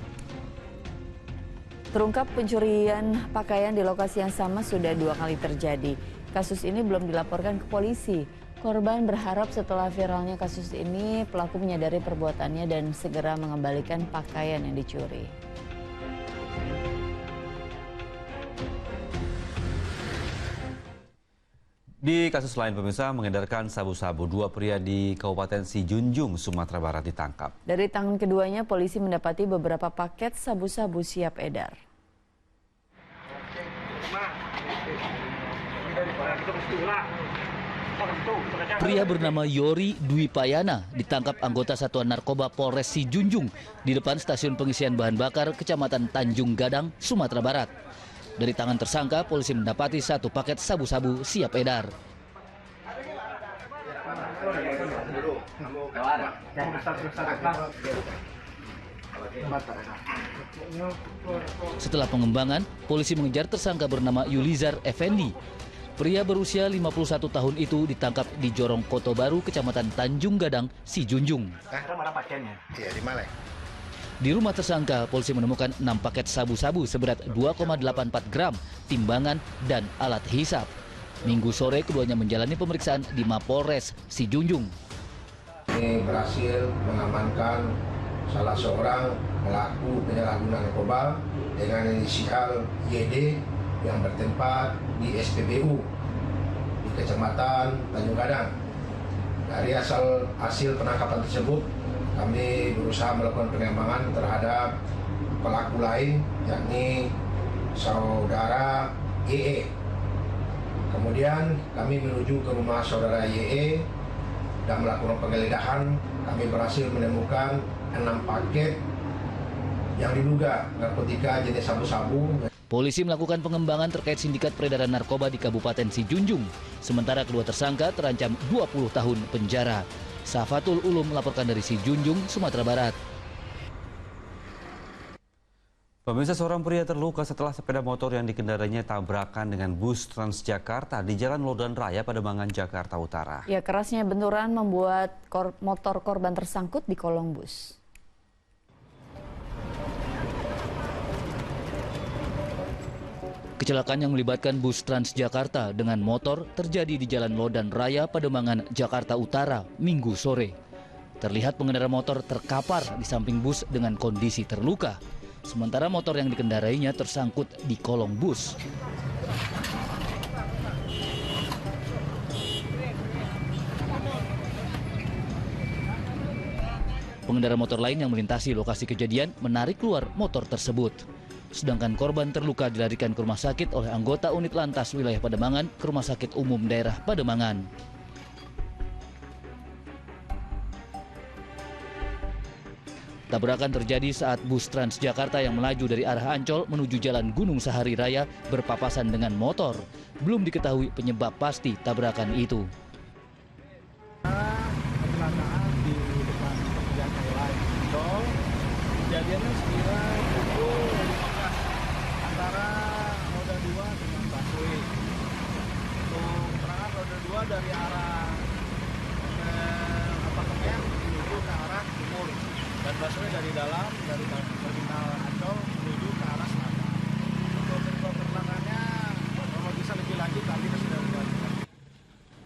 Terungkap pencurian pakaian di lokasi yang sama sudah 2 kali terjadi. Kasus ini belum dilaporkan ke polisi. Korban berharap setelah viralnya kasus ini, pelaku menyadari perbuatannya dan segera mengembalikan pakaian yang dicuri. Di kasus lain, pemirsa, mengedarkan sabu-sabu, 2 pria di Kabupaten Sijunjung, Sumatera Barat ditangkap. Dari tangan keduanya, polisi mendapati beberapa paket sabu-sabu siap edar. Pria bernama Yori Dwi Payana ditangkap anggota Satuan Narkoba Polres Sijunjung di depan stasiun pengisian bahan bakar Kecamatan Tanjung Gadang, Sumatera Barat. Dari tangan tersangka, polisi mendapati 1 paket sabu-sabu siap edar. Setelah pengembangan, polisi mengejar tersangka bernama Yulizar Effendi. Pria berusia 51 tahun itu ditangkap di Jorong Koto Baru, Kecamatan Tanjung Gadang, Sijunjung. Di rumah tersangka, polisi menemukan 6 paket sabu-sabu seberat 2,84 gram, timbangan, dan alat hisap. Minggu sore, keduanya menjalani pemeriksaan di Mapolres Sijunjung. Ini berhasil mengamankan salah seorang pelaku penyalahgunaan narkoba dengan inisial YD yang bertempat di SPBU di Kecamatan Tanjung Gadang. Dari hasil penangkapan tersebut, kami berusaha melakukan pengembangan terhadap pelaku lain, yakni saudara YE. Kemudian kami menuju ke rumah saudara YE dan melakukan penggeledahan. Kami berhasil menemukan 6 paket yang diduga narkotika jenis sabu-sabu. Polisi melakukan pengembangan terkait sindikat peredaran narkoba di Kabupaten Sijunjung. Sementara kedua tersangka terancam 20 tahun penjara. Safatul Ulum melaporkan dari Sijunjung, Sumatera Barat. Pemirsa, seorang pria terluka setelah sepeda motor yang dikendarainya tabrakan dengan bus Transjakarta di Jalan Lodan Raya, Pademangan, Jakarta Utara. Ya, kerasnya benturan membuat motor korban tersangkut di kolong bus. Kecelakaan yang melibatkan bus Transjakarta dengan motor terjadi di Jalan Lodan Raya, Pademangan, Jakarta Utara, Minggu sore. Terlihat pengendara motor terkapar di samping bus dengan kondisi terluka. Sementara motor yang dikendarainya tersangkut di kolong bus. Pengendara motor lain yang melintasi lokasi kejadian menarik keluar motor tersebut. Sedangkan korban terluka dilarikan ke rumah sakit oleh anggota unit lantas wilayah Pademangan ke Rumah Sakit Umum Daerah Pademangan. Tabrakan terjadi saat bus Transjakarta yang melaju dari arah Ancol menuju Jalan Gunung Sahari Raya berpapasan dengan motor. Belum diketahui penyebab pasti tabrakan itu. Kecelakaan di depan Jakarta Ancol. Kejadiannya sekira pukul 15 antara roda 2 dengan busway. Untuk keterangan roda 2 dari arah apartemen menuju ke arah timur. Dan busway dari dalam, dari terminal Ancol menuju ke arah selatan. Untuk info keterangannya, kalau bisa lebih lanjut kami sudah melakukan.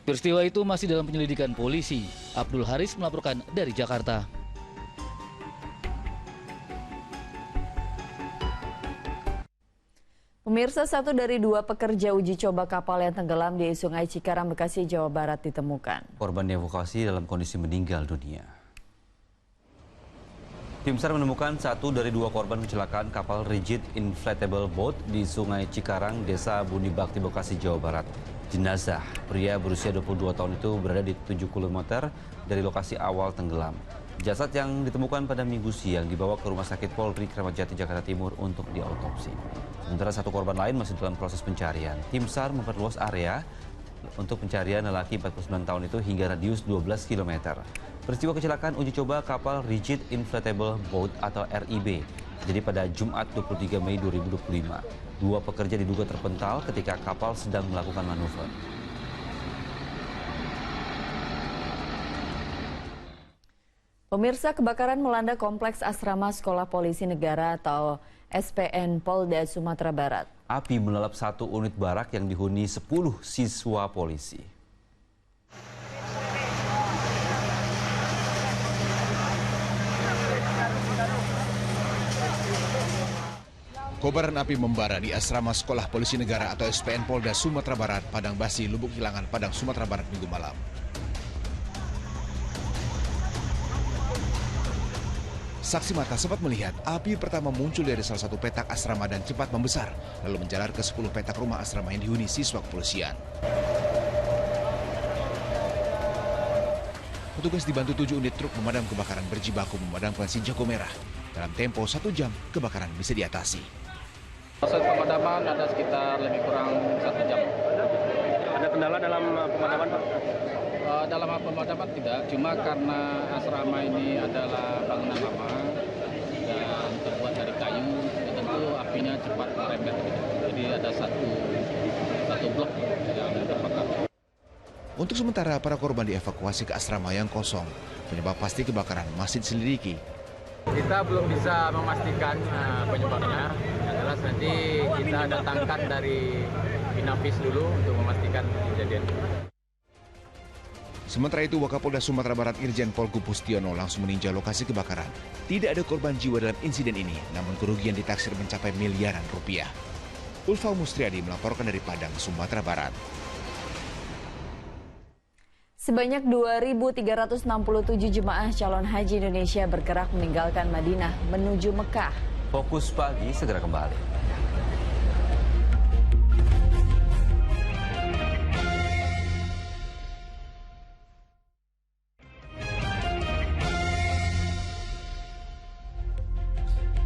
Peristiwa itu masih dalam penyelidikan polisi. Abdul Haris melaporkan dari Jakarta. Pemirsa, 1 dari 2 pekerja uji coba kapal yang tenggelam di Sungai Cikarang, Bekasi, Jawa Barat ditemukan. Korban dievakuasi dalam kondisi meninggal dunia. Tim SAR menemukan 1 dari 2 korban kecelakaan kapal rigid inflatable boat di Sungai Cikarang, Desa Buni Bakti, Bekasi, Jawa Barat. Jenazah pria berusia 22 tahun itu berada di 7 km dari lokasi awal tenggelam. Jasad yang ditemukan pada Minggu siang dibawa ke Rumah Sakit Polri Kramat Jati, Jakarta Timur untuk diautopsi. Sementara 1 korban lain masih dalam proses pencarian. Tim SAR memperluas area untuk pencarian lelaki 49 tahun itu hingga radius 12 km. Peristiwa kecelakaan uji coba kapal rigid inflatable boat atau RIB jadi pada Jumat 23 Mei 2025. 2 pekerja diduga terpental ketika kapal sedang melakukan manuver. Pemirsa, kebakaran melanda Kompleks Asrama Sekolah Polisi Negara atau SPN Polda Sumatera Barat. Api melalap 1 unit barak yang dihuni 10 siswa polisi. Kobaran api membara di Asrama Sekolah Polisi Negara atau SPN Polda Sumatera Barat, Padang Basi, Lubuk Hilangan, Padang, Sumatera Barat, Minggu malam. Saksi mata sempat melihat api pertama muncul dari salah satu petak asrama dan cepat membesar, lalu menjalar ke 10 petak rumah asrama yang dihuni siswa kepolisian. Petugas dibantu 7 unit truk pemadam kebakaran berjibaku memadamkan si jago merah. Dalam tempo 1 jam, kebakaran bisa diatasi. Proses pemadaman ada sekitar lebih kurang 1 jam. Ada kendala dalam pemadaman, Pak? Dalam pemadaman tidak, cuma karena asrama ini adalah bangunan lama dan terbuat dari kayu, tentu apinya cepat merembet. Jadi ada satu blok yang terbakar. Untuk sementara, para korban dievakuasi ke asrama yang kosong. Penyebab pasti kebakaran masih diselidiki. Kita belum bisa memastikan penyebabnya. Yang jelas nanti kita datangkan dari Inavis dulu untuk memastikan kejadian. Sementara itu, Wakapolda Sumatera Barat Irjen Pol Gupustiono langsung meninjau lokasi kebakaran. Tidak ada korban jiwa dalam insiden ini, namun kerugian ditaksir mencapai miliaran rupiah. Ulfa Mustriadi melaporkan dari Padang, Sumatera Barat. Sebanyak 2.367 jemaah calon haji Indonesia bergerak meninggalkan Madinah menuju Mekah. Fokus Pagi segera kembali.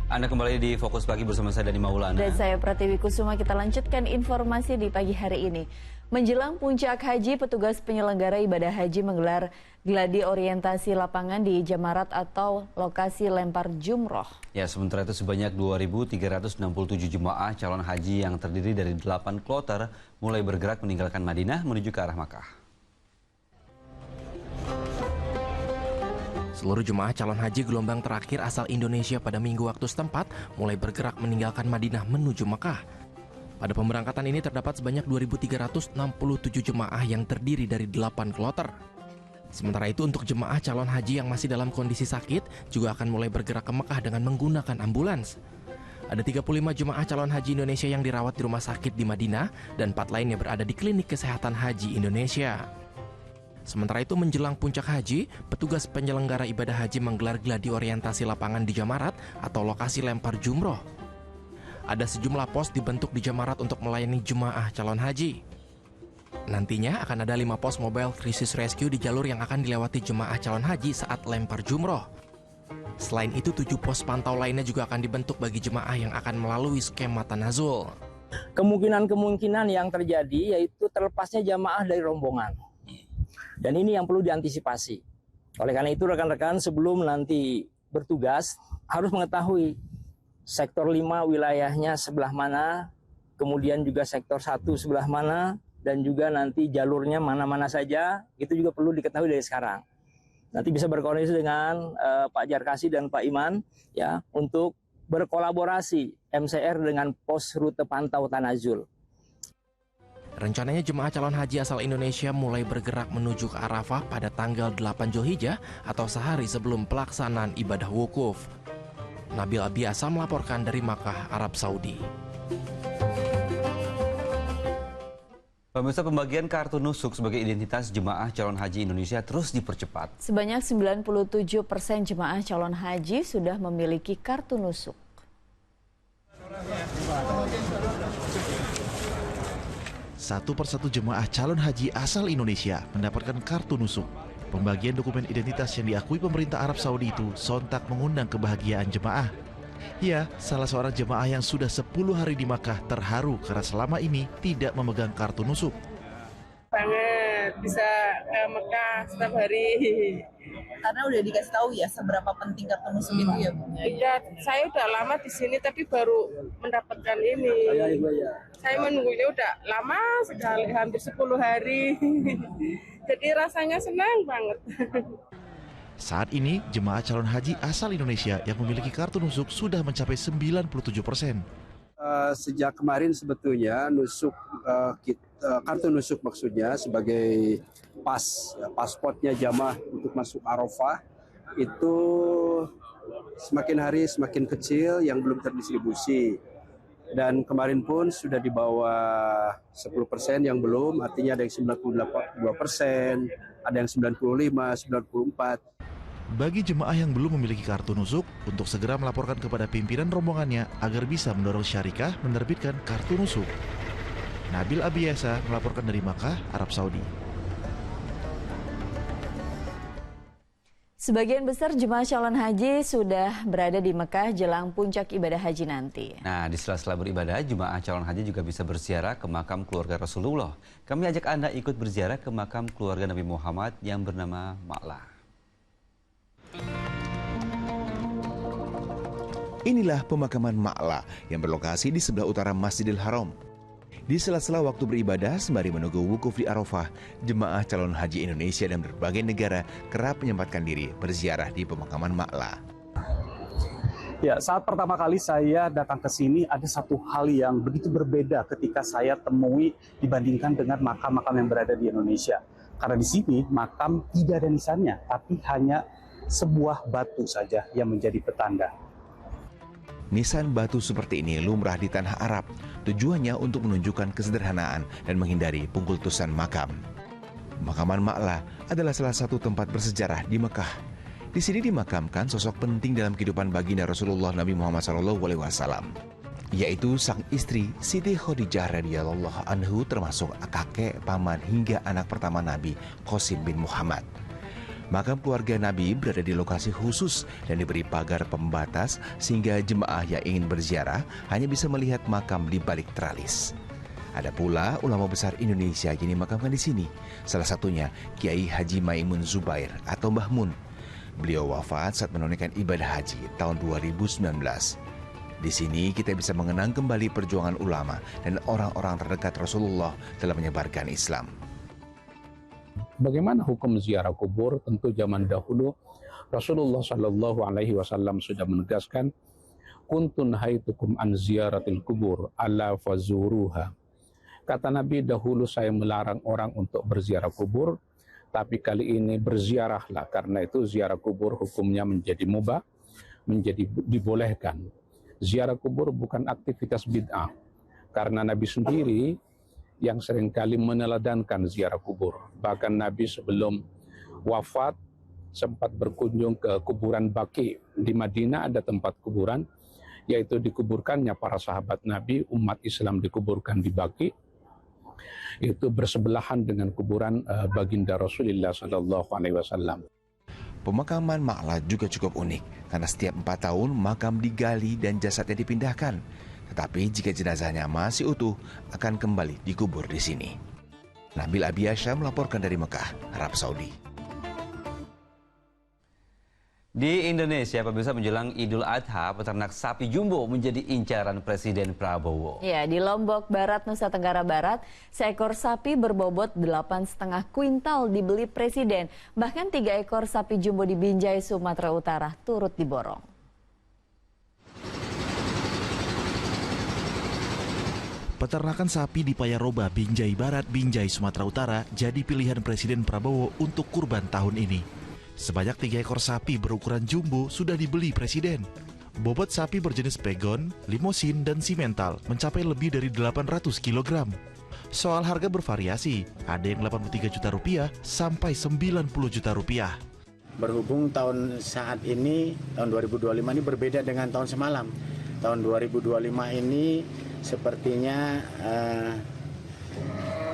Anda kembali di Fokus Pagi bersama saya Dani Maulana. Dan saya Pratiwi Kusuma. Kita lanjutkan informasi di pagi hari ini. Menjelang puncak haji, petugas penyelenggara ibadah haji menggelar gladi orientasi lapangan di Jamarat atau lokasi lempar jumroh. Ya, sementara itu sebanyak 2.367 jemaah calon haji yang terdiri dari 8 kloter mulai bergerak meninggalkan Madinah menuju ke arah Makkah. Seluruh jemaah calon haji gelombang terakhir asal Indonesia pada minggu waktu setempat mulai bergerak meninggalkan Madinah menuju Mekah. Pada pemberangkatan ini terdapat sebanyak 2.367 jemaah yang terdiri dari 8 kloter. Sementara itu untuk jemaah calon haji yang masih dalam kondisi sakit juga akan mulai bergerak ke Mekah dengan menggunakan ambulans. Ada 35 jemaah calon haji Indonesia yang dirawat di rumah sakit di Madinah dan 4 lainnya berada di klinik kesehatan haji Indonesia. Sementara itu menjelang puncak haji, petugas penyelenggara ibadah haji menggelar gladi orientasi lapangan di Jamarat atau lokasi lempar jumroh. Ada sejumlah pos dibentuk di Jamarat untuk melayani jemaah calon haji. Nantinya akan ada 5 pos mobile crisis rescue di jalur yang akan dilewati jemaah calon haji saat lempar jumroh. Selain itu 7 pos pantau lainnya juga akan dibentuk bagi jemaah yang akan melalui skema tanazul. Kemungkinan yang terjadi yaitu terlepasnya jamaah dari rombongan. Dan ini yang perlu diantisipasi. Oleh karena itu rekan-rekan sebelum nanti bertugas harus mengetahui sektor 5 wilayahnya sebelah mana, kemudian juga sektor 1 sebelah mana, dan juga nanti jalurnya mana-mana saja, itu juga perlu diketahui dari sekarang. Nanti bisa berkoordinasi dengan Pak Jarkasi dan Pak Iman ya untuk berkolaborasi MCR dengan pos rute pantau Tanazul. Rencananya jemaah calon haji asal Indonesia mulai bergerak menuju ke Arafah pada tanggal 8 Zulhijjah atau sehari sebelum pelaksanaan ibadah wukuf. Nabil Abiasa melaporkan dari Makkah, Arab Saudi. Pemirsa, pembagian kartu nusuk sebagai identitas jemaah calon haji Indonesia terus dipercepat. Sebanyak 97% jemaah calon haji sudah memiliki kartu nusuk. Satu persatu jemaah calon haji asal Indonesia mendapatkan kartu nusuk. Pembagian dokumen identitas yang diakui pemerintah Arab Saudi itu sontak mengundang kebahagiaan jemaah. Ya, salah seorang jemaah yang sudah 10 hari di Makkah terharu karena selama ini tidak memegang kartu nusuk. Banget, bisa ke Mekah setiap hari. Karena udah dikasih tahu ya seberapa penting kartu nusuk itu ya, Bu? Iya, saya udah lama di sini tapi baru mendapatkan ini. Saya menunggunya udah lama sekali, hampir 10 hari. Jadi rasanya senang banget. Saat ini, jemaah calon haji asal Indonesia yang memiliki kartu nusuk sudah mencapai 97%. Sejak kemarin sebetulnya kartu nusuk maksudnya sebagai pasportnya jamaah untuk masuk Arafah itu semakin hari semakin kecil yang belum terdistribusi. Dan kemarin pun sudah di bawah 10% yang belum, artinya ada yang 92%, ada yang 95, 94%. Bagi jemaah yang belum memiliki kartu nusuk, untuk segera melaporkan kepada pimpinan rombongannya agar bisa mendorong syarikah menerbitkan kartu nusuk. Nabil Abiasa melaporkan dari Makkah, Arab Saudi. Sebagian besar jemaah calon haji sudah berada di Mekah jelang puncak ibadah haji nanti. Nah, di sela-sela beribadah, jemaah calon haji juga bisa berziarah ke makam keluarga Rasulullah. Kami ajak Anda ikut berziarah ke makam keluarga Nabi Muhammad yang bernama Ma'lah. Inilah pemakaman Ma'lah yang berlokasi di sebelah utara Masjidil Haram. Di sela-sela waktu beribadah sembari menunggu wukuf di Arafah, jemaah calon haji Indonesia dan berbagai negara kerap menyempatkan diri berziarah di pemakaman Ma'lah. Ya, saat pertama kali saya datang ke sini ada satu hal yang begitu berbeda ketika saya temui dibandingkan dengan makam-makam yang berada di Indonesia. Karena di sini makam tidak ada nisannya, tapi hanya sebuah batu saja yang menjadi petanda. Nisan batu seperti ini lumrah di tanah Arab. Tujuannya untuk menunjukkan kesederhanaan dan menghindari pengkultusan makam. Pemakaman Ma'la adalah salah satu tempat bersejarah di Mekah. Di sini dimakamkan sosok penting dalam kehidupan baginda Rasulullah Nabi Muhammad SAW, yaitu sang istri Siti Khadijah radhiyallahu anhu, termasuk kakek, paman hingga anak pertama Nabi, Qasim bin Muhammad. Makam keluarga Nabi berada di lokasi khusus dan diberi pagar pembatas sehingga jemaah yang ingin berziarah hanya bisa melihat makam di balik teralis. Ada pula ulama besar Indonesia yang dimakamkan di sini. Salah satunya Kiai Haji Maimun Zubair atau Mbah Mun. Beliau wafat saat menunaikan ibadah haji tahun 2019. Di sini kita bisa mengenang kembali perjuangan ulama dan orang-orang terdekat Rasulullah dalam menyebarkan Islam. Bagaimana hukum ziarah kubur? Tentu zaman dahulu Rasulullah Shallallahu Alaihi Wasallam sudah menegaskan, "Kuntun haitukum an ziyaratil kubur, ala fazuruha." Kata Nabi, dahulu saya melarang orang untuk berziarah kubur, tapi kali ini berziarahlah. Karena itu ziarah kubur hukumnya menjadi mubah, menjadi dibolehkan. Ziarah kubur bukan aktivitas bid'ah, karena Nabi sendiri yang seringkali meneladankan ziarah kubur. Bahkan Nabi sebelum wafat sempat berkunjung ke kuburan Baqi. Di Madinah ada tempat kuburan, yaitu dikuburkannya para sahabat Nabi, umat Islam dikuburkan di Baqi. Itu bersebelahan dengan kuburan baginda Rasulullah SAW. Pemakaman Ma'la juga cukup unik, karena setiap 4 tahun makam digali dan jasadnya dipindahkan. Tetapi jika jenazahnya masih utuh, akan kembali dikubur di sini. Nabil Abiyasha melaporkan dari Mekah, Arab Saudi. Di Indonesia, pemirsa, menjelang Idul Adha, peternak sapi jumbo menjadi incaran Presiden Prabowo. Ya, di Lombok Barat, Nusa Tenggara Barat, seekor sapi berbobot 8,5 kuintal dibeli Presiden. Bahkan 3 ekor sapi jumbo di Binjai, Sumatera Utara turut diborong. Peternakan sapi di Payaroba, Binjai Barat, Binjai, Sumatera Utara jadi pilihan Presiden Prabowo untuk kurban tahun ini. Sebanyak 3 ekor sapi berukuran jumbo sudah dibeli Presiden. Bobot sapi berjenis pegon, limosin, dan simental mencapai lebih dari 800 kg. Soal harga bervariasi, ada yang 83 juta rupiah sampai 90 juta rupiah. Berhubung tahun saat ini, tahun 2025 ini berbeda dengan tahun semalam. Tahun 2025 ini sepertinya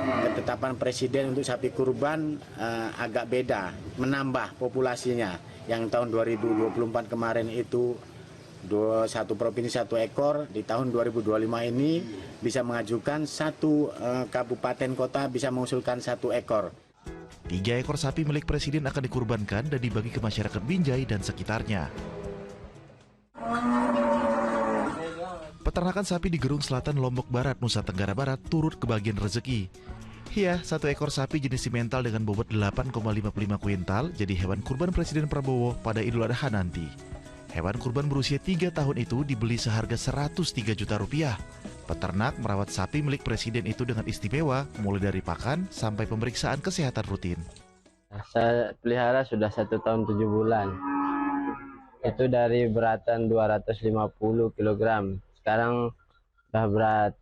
ketetapan Presiden untuk sapi kurban agak beda, menambah populasinya. Yang tahun 2024 kemarin itu 1 provinsi 1 ekor, di tahun 2025 ini bisa mengajukan 1 kabupaten kota bisa mengusulkan 1 ekor. 3 ekor sapi milik Presiden akan dikurbankan dan dibagi ke masyarakat Binjai dan sekitarnya. Peternakan sapi di Gerung Selatan, Lombok Barat, Nusa Tenggara Barat turut kebagian rezeki. Ya, 1 ekor sapi jenis simental dengan bobot 8,55 kuintal jadi hewan kurban Presiden Prabowo pada Idul Adha nanti. Hewan kurban berusia 3 tahun itu dibeli seharga 103 juta rupiah. Peternak merawat sapi milik Presiden itu dengan istimewa, mulai dari pakan sampai pemeriksaan kesehatan rutin. Saya pelihara sudah 1 tahun 7 bulan. Itu dari beratan 250 kg. Sekarang sudah berat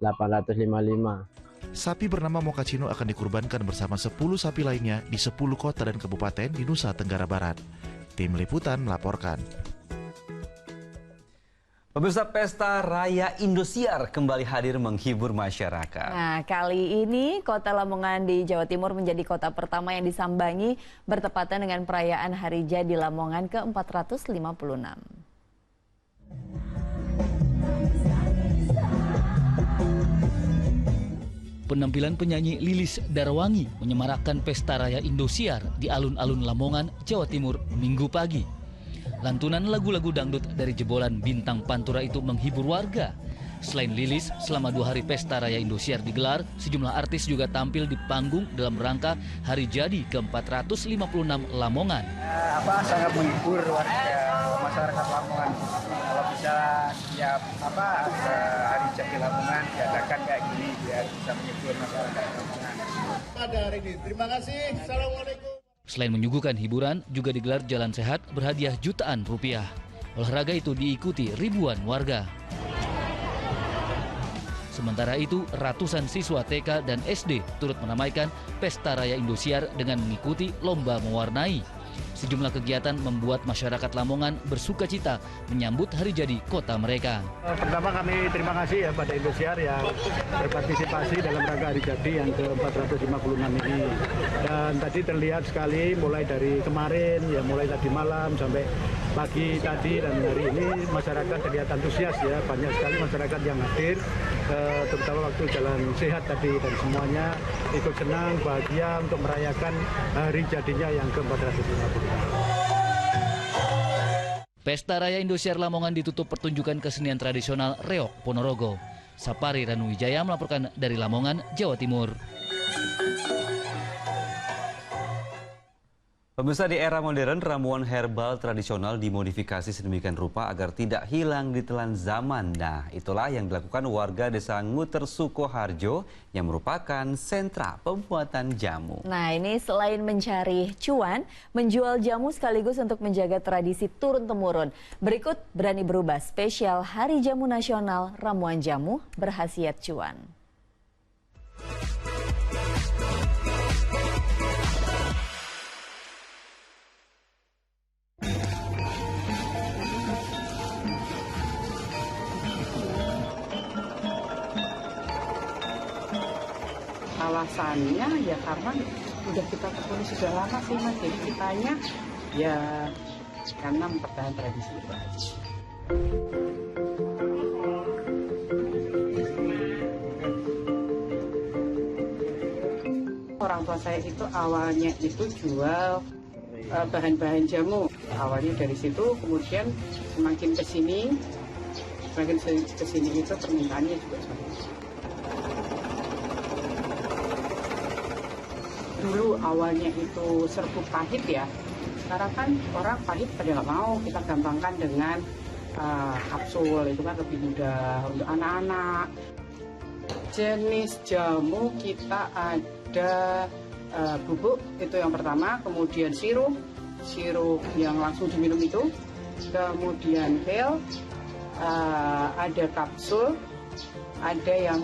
855. Sapi bernama Mokacino akan dikurbankan bersama 10 sapi lainnya di 10 kota dan kabupaten di Nusa Tenggara Barat. Tim Liputan melaporkan. Pemirsa, Pesta Raya Indosiar kembali hadir menghibur masyarakat. Nah, kali ini Kota Lamongan di Jawa Timur menjadi kota pertama yang disambangi bertepatan dengan perayaan Hari Jadi Lamongan ke-456. Penampilan penyanyi Lilis Darwangi menyemarakkan Pesta Raya Indosiar di alun-alun Lamongan, Jawa Timur, Minggu pagi. Lantunan lagu-lagu dangdut dari jebolan bintang Pantura itu menghibur warga. Selain Lilis, selama 2 hari Pesta Raya Indosiar digelar, sejumlah artis juga tampil di panggung dalam rangka Hari Jadi ke-456 Lamongan. Sangat menghibur warga masyarakat Lamongan. Kalau bisa tiap hari jadi Lamongan diadakan kayak gini biar bisa menghibur masyarakat Lamongan. Pada hari ini, terima kasih. Assalamualaikum. Selain menyuguhkan hiburan, juga digelar jalan sehat berhadiah jutaan rupiah. Olahraga itu diikuti ribuan warga. Sementara itu, ratusan siswa TK dan SD turut meramaikan Pesta Raya Indosiar dengan mengikuti lomba mewarnai. Sejumlah kegiatan membuat masyarakat Lamongan bersukacita menyambut hari jadi kota mereka. Pertama kami terima kasih ya pada Indosiar yang berpartisipasi dalam rangka hari jadi yang ke-456 ini. Dan tadi terlihat sekali mulai dari kemarin, ya mulai tadi malam sampai pagi tadi dan hari ini masyarakat terlihat antusias ya. Banyak sekali masyarakat yang hadir, terutama waktu jalan sehat tadi, dan semuanya ikut senang, bahagia untuk merayakan hari jadinya yang ke-456. Pesta Raya Indosiar Lamongan ditutup pertunjukan kesenian tradisional Reok Ponorogo. Sapari Ranuwijaya melaporkan dari Lamongan, Jawa Timur. Pemirsa, di era modern, ramuan herbal tradisional dimodifikasi sedemikian rupa agar tidak hilang ditelan zaman. Nah, itulah yang dilakukan warga desa Nguter Sukoharjo yang merupakan sentra pembuatan jamu. Nah, ini selain mencari cuan, menjual jamu sekaligus untuk menjaga tradisi turun-temurun. Berikut Berani Berubah spesial Hari Jamu Nasional, ramuan jamu berhasiat cuan. Alasannya ya karena udah kita tekuni sudah lama sih Mas, jadi kitanya ya karena mempertahankan tradisi itu aja. Orang tua saya itu awalnya itu jual bahan-bahan jamu, awalnya dari situ, kemudian semakin kesini itu permintaannya juga semakin. Dulu awalnya itu serbuk pahit ya, sekarang kan orang pahit pada nggak mau, kita gampangkan dengan kapsul, itu kan lebih mudah untuk anak-anak. Jenis jamu kita ada bubuk, itu yang pertama, kemudian sirup yang langsung diminum itu, kemudian gel, ada kapsul, ada yang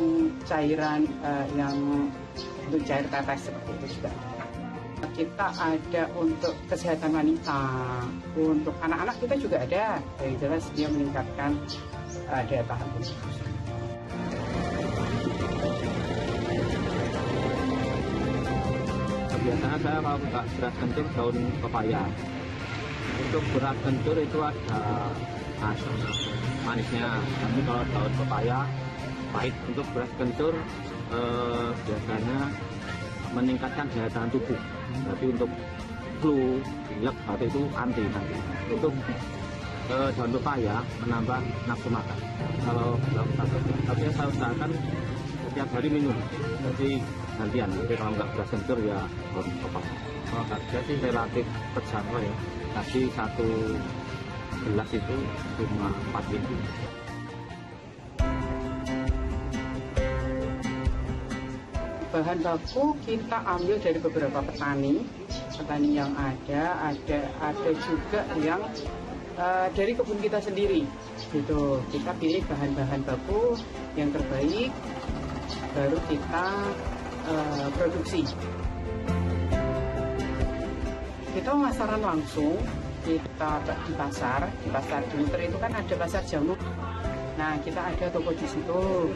cairan yang untuk cair tetes seperti itu juga. Kita ada untuk kesehatan wanita, untuk anak-anak kita juga ada. Jadi jelas dia meningkatkan daya tahan tubuh. Biasanya saya kalau buka beras kencur daun pepaya. Untuk beras kencur itu ada asam manisnya. Tapi kalau daun pepaya pahit. Untuk beras kencur biasanya meningkatkan daya tahan tubuh. Tapi untuk flu, pilek, batuk itu anti. Untuk daun pepaya menambah nafsu makan. Kalau daun tapi saya usahakan setiap hari minum. Jadi gantian. Tapi kalau nggak beras kencur ya daun pepaya. Kalau harga sih relatif terjangkau ya. Tapi satu gelas itu cuma 4.000. Bahan baku kita ambil dari beberapa petani yang ada juga yang dari kebun kita sendiri gitu. Kita pilih bahan-bahan baku yang terbaik, baru kita produksi. Kita pemasaran langsung, kita di pasar Guntur itu kan ada pasar jamu. Nah, kita ada toko di situ.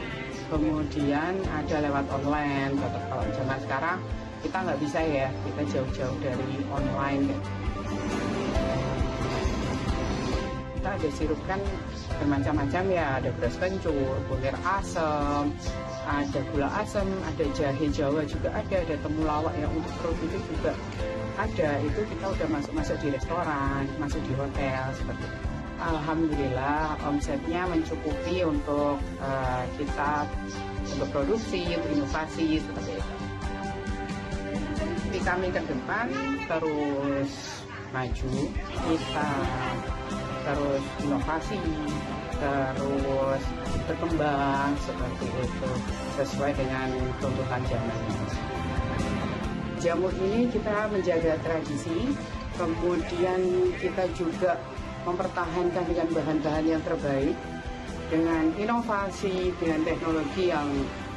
Kemudian ada lewat online. Kalau zaman sekarang kita nggak bisa ya, kita jauh-jauh dari online. Kita ada sirup kan bermacam-macam ya, ada beras kencur, bulir asam, ada gula asam, ada jahe Jawa juga ada temulawak yang untuk perut itu juga ada. Itu kita udah masuk di restoran, masuk di hotel seperti itu. Alhamdulillah omsetnya mencukupi untuk kita untuk produksi, untuk inovasi seperti itu. Di kami ke depan terus maju, kita terus inovasi, terus berkembang seperti itu sesuai dengan tuntutan zaman. Jamur ini kita menjaga tradisi, kemudian kita juga mempertahankan dengan bahan-bahan yang terbaik, dengan inovasi, dengan teknologi yang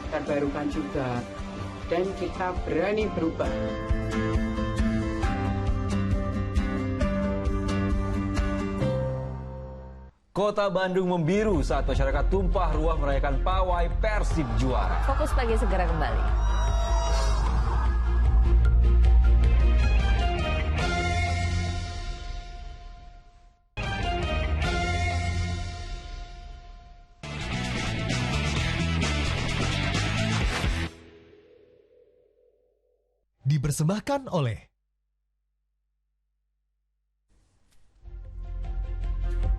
terbarukan juga, dan kita berani berubah. Kota Bandung membiru saat masyarakat tumpah ruah merayakan pawai Persib juara. Fokus Pagi segera kembali. Dipersembahkan oleh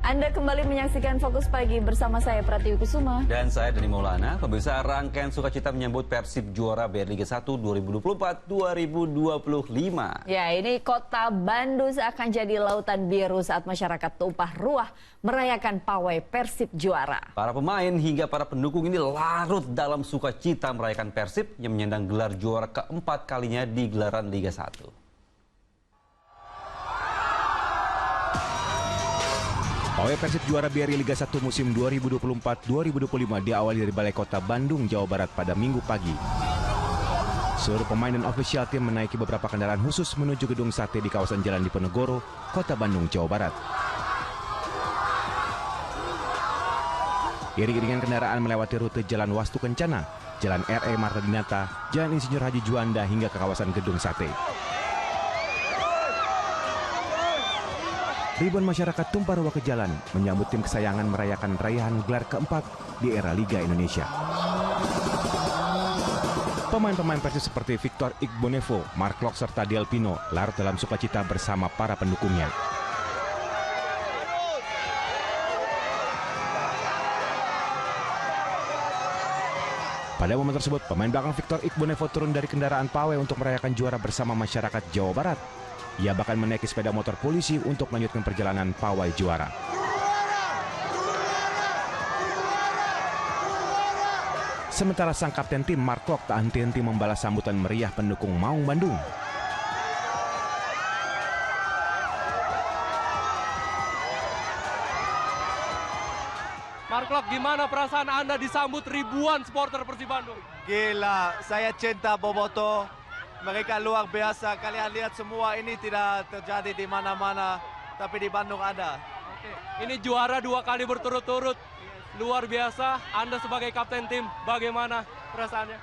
Anda kembali menyaksikan Fokus Pagi bersama saya Pratiwi Kusuma dan saya Dani Maulana. Pemirsa, rangkaian sukacita menyambut Persib juara BRI Liga 1 2024-2025. Ya, ini Kota Bandung akan jadi lautan biru saat masyarakat tumpah ruah merayakan pawai Persib juara. Para pemain hingga para pendukung ini larut dalam sukacita merayakan Persib yang menyandang gelar juara keempat kalinya di gelaran Liga 1. Pawai Persib juara BRI Liga 1 musim 2024-2025 diawali dari Balai Kota Bandung, Jawa Barat pada Minggu pagi. Seluruh pemain dan ofisial tim menaiki beberapa kendaraan khusus menuju gedung sate di kawasan Jalan Diponegoro, Kota Bandung, Jawa Barat. Iring-iringan kendaraan melewati rute Jalan Wastu Kencana, Jalan R.E. Marta Dinata, Jalan Insinyur Haji Juanda hingga ke kawasan gedung sate. Ribuan masyarakat tumpah ruah ke jalan menyambut tim kesayangan merayakan raihan gelar keempat di era Liga Indonesia. Pemain-pemain Persib seperti Victor Igbonevo, Mark Klok serta Del Pino larut dalam sukacita bersama para pendukungnya. Pada momen tersebut, pemain belakang Victor Igbonevo turun dari kendaraan pawai untuk merayakan juara bersama masyarakat Jawa Barat. Ia bahkan menaiki sepeda motor polisi untuk melanjutkan perjalanan pawai juara. Sementara sang kapten tim Mark Klok tak henti-henti membalas sambutan meriah pendukung Maung Bandung. Mark Klok, gimana perasaan Anda disambut ribuan supporter Persib Bandung? Gila, saya cinta Boboto. Mereka luar biasa, kalian lihat semua ini tidak terjadi di mana-mana, tapi di Bandung ada. Oke. Ini juara 2 kali berturut-turut, luar biasa. Anda sebagai kapten tim, bagaimana perasaannya?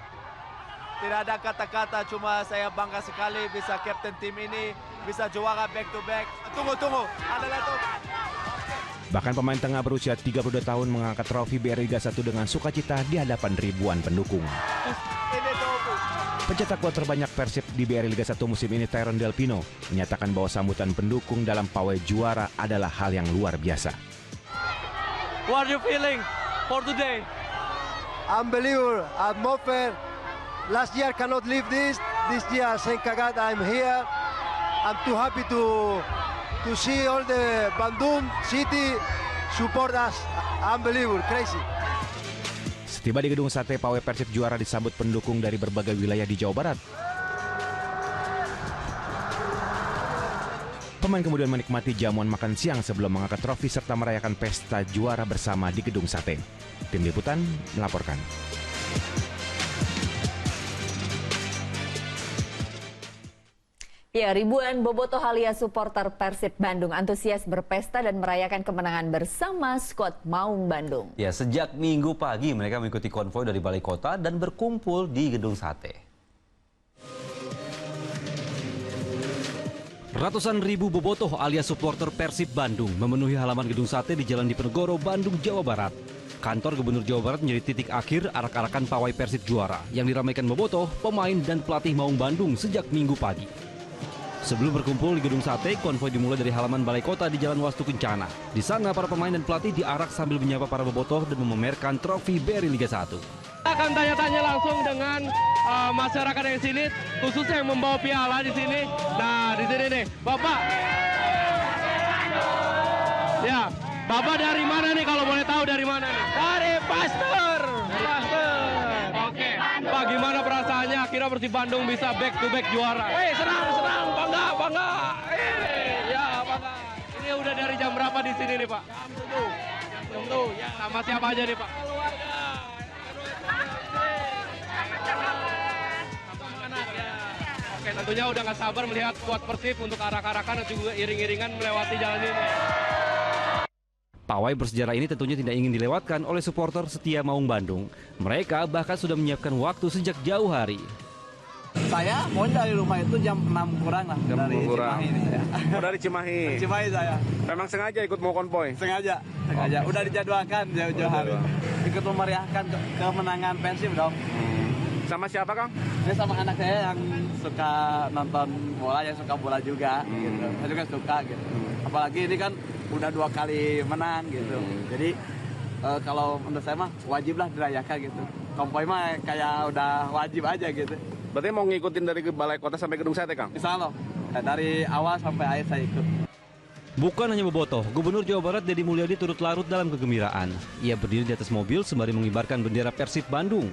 Tidak ada kata-kata, cuma saya bangga sekali bisa kapten tim ini, bisa juara back to back. Tunggu, ada lagi. Bahkan pemain tengah berusia 32 tahun mengangkat trofi BRI Liga 1 dengan sukacita di hadapan ribuan pendukung. Pencetak gol terbanyak Persib di BRI Liga 1 musim ini, Tyrone Del Pino, menyatakan bahwa sambutan pendukung dalam pawai juara adalah hal yang luar biasa. What are you feeling for today? Unbelievable, atmosphere. Last year cannot leave this year, thank God I'm here. I'm too happy to see all the Bandung city support us. Unbelievable, crazy. Setiba di gedung sate, pawai Persib juara disambut pendukung dari berbagai wilayah di Jawa Barat. Pemain kemudian menikmati jamuan makan siang sebelum mengangkat trofi serta merayakan pesta juara bersama di gedung sate. Tim Liputan melaporkan. Ya, ribuan bobotoh alias supporter Persib Bandung antusias berpesta dan merayakan kemenangan bersama skuad Maung Bandung. Ya, sejak Minggu pagi mereka mengikuti konvoi dari Balai Kota dan berkumpul di gedung sate. Ratusan ribu bobotoh alias supporter Persib Bandung memenuhi halaman gedung sate di Jalan Diponegoro, Bandung, Jawa Barat. Kantor Gubernur Jawa Barat menjadi titik akhir arak-arakan pawai Persib juara yang diramaikan bobotoh, pemain dan pelatih Maung Bandung sejak Minggu pagi. Sebelum berkumpul di gedung sate, konvoi dimulai dari halaman Balai Kota di Jalan Wastu Kencana. Di sana para pemain dan pelatih diarak sambil menyapa para bobotoh dan memamerkan trofi BRI Liga 1. Kita akan tanya-tanya langsung dengan masyarakat yang sini, khususnya yang membawa piala di sini. Nah, di sini nih, Bapak. Ya, Bapak dari mana nih kalau boleh tahu dari mana nih? Dari Pasteur. Oke. Pak, gimana perasaannya akhirnya Persib Bandung bisa back to back juara? Senang, bangga. Ya, bangga. Ini udah dari jam berapa di sini nih, Pak? Jam 7. Ya, sama siapa aja nih, Pak? Keluarga. Oke, tentunya udah nggak sabar melihat skuad Persib untuk arak-arakan dan juga iring-iringan melewati jalan ini. Pawai bersejarah ini tentunya tidak ingin dilewatkan oleh supporter setia Maung Bandung. Mereka bahkan sudah menyiapkan waktu sejak jauh hari. Saya mau dari rumah itu jam 6 kurang lah. Dari Cimahi ini saya. Dari Cimahi? Cimahi saya. Memang sengaja ikut mau konvoy? Sengaja. Udah dijadwalkan jauh-jauh hari. Ikut memeriahkan kemenangan Persib dong. Sama siapa, Kang? Ini sama anak saya yang suka nonton bola, yang suka bola juga. Gitu. Saya juga suka gitu. Apalagi ini kan udah 2 kali menang gitu. Jadi kalau menurut saya mah wajib lah dirayakan gitu. Konvoy mah kayak udah wajib aja gitu. Berarti mau ngikutin dari Balai Kota sampai Gedung Sate, Kang? Insya Allah. Dari awal sampai akhir saya ikut. Bukan hanya bobotoh, Gubernur Jawa Barat Deddy Mulyadi turut larut dalam kegembiraan. Ia berdiri di atas mobil sembari mengibarkan bendera Persib Bandung.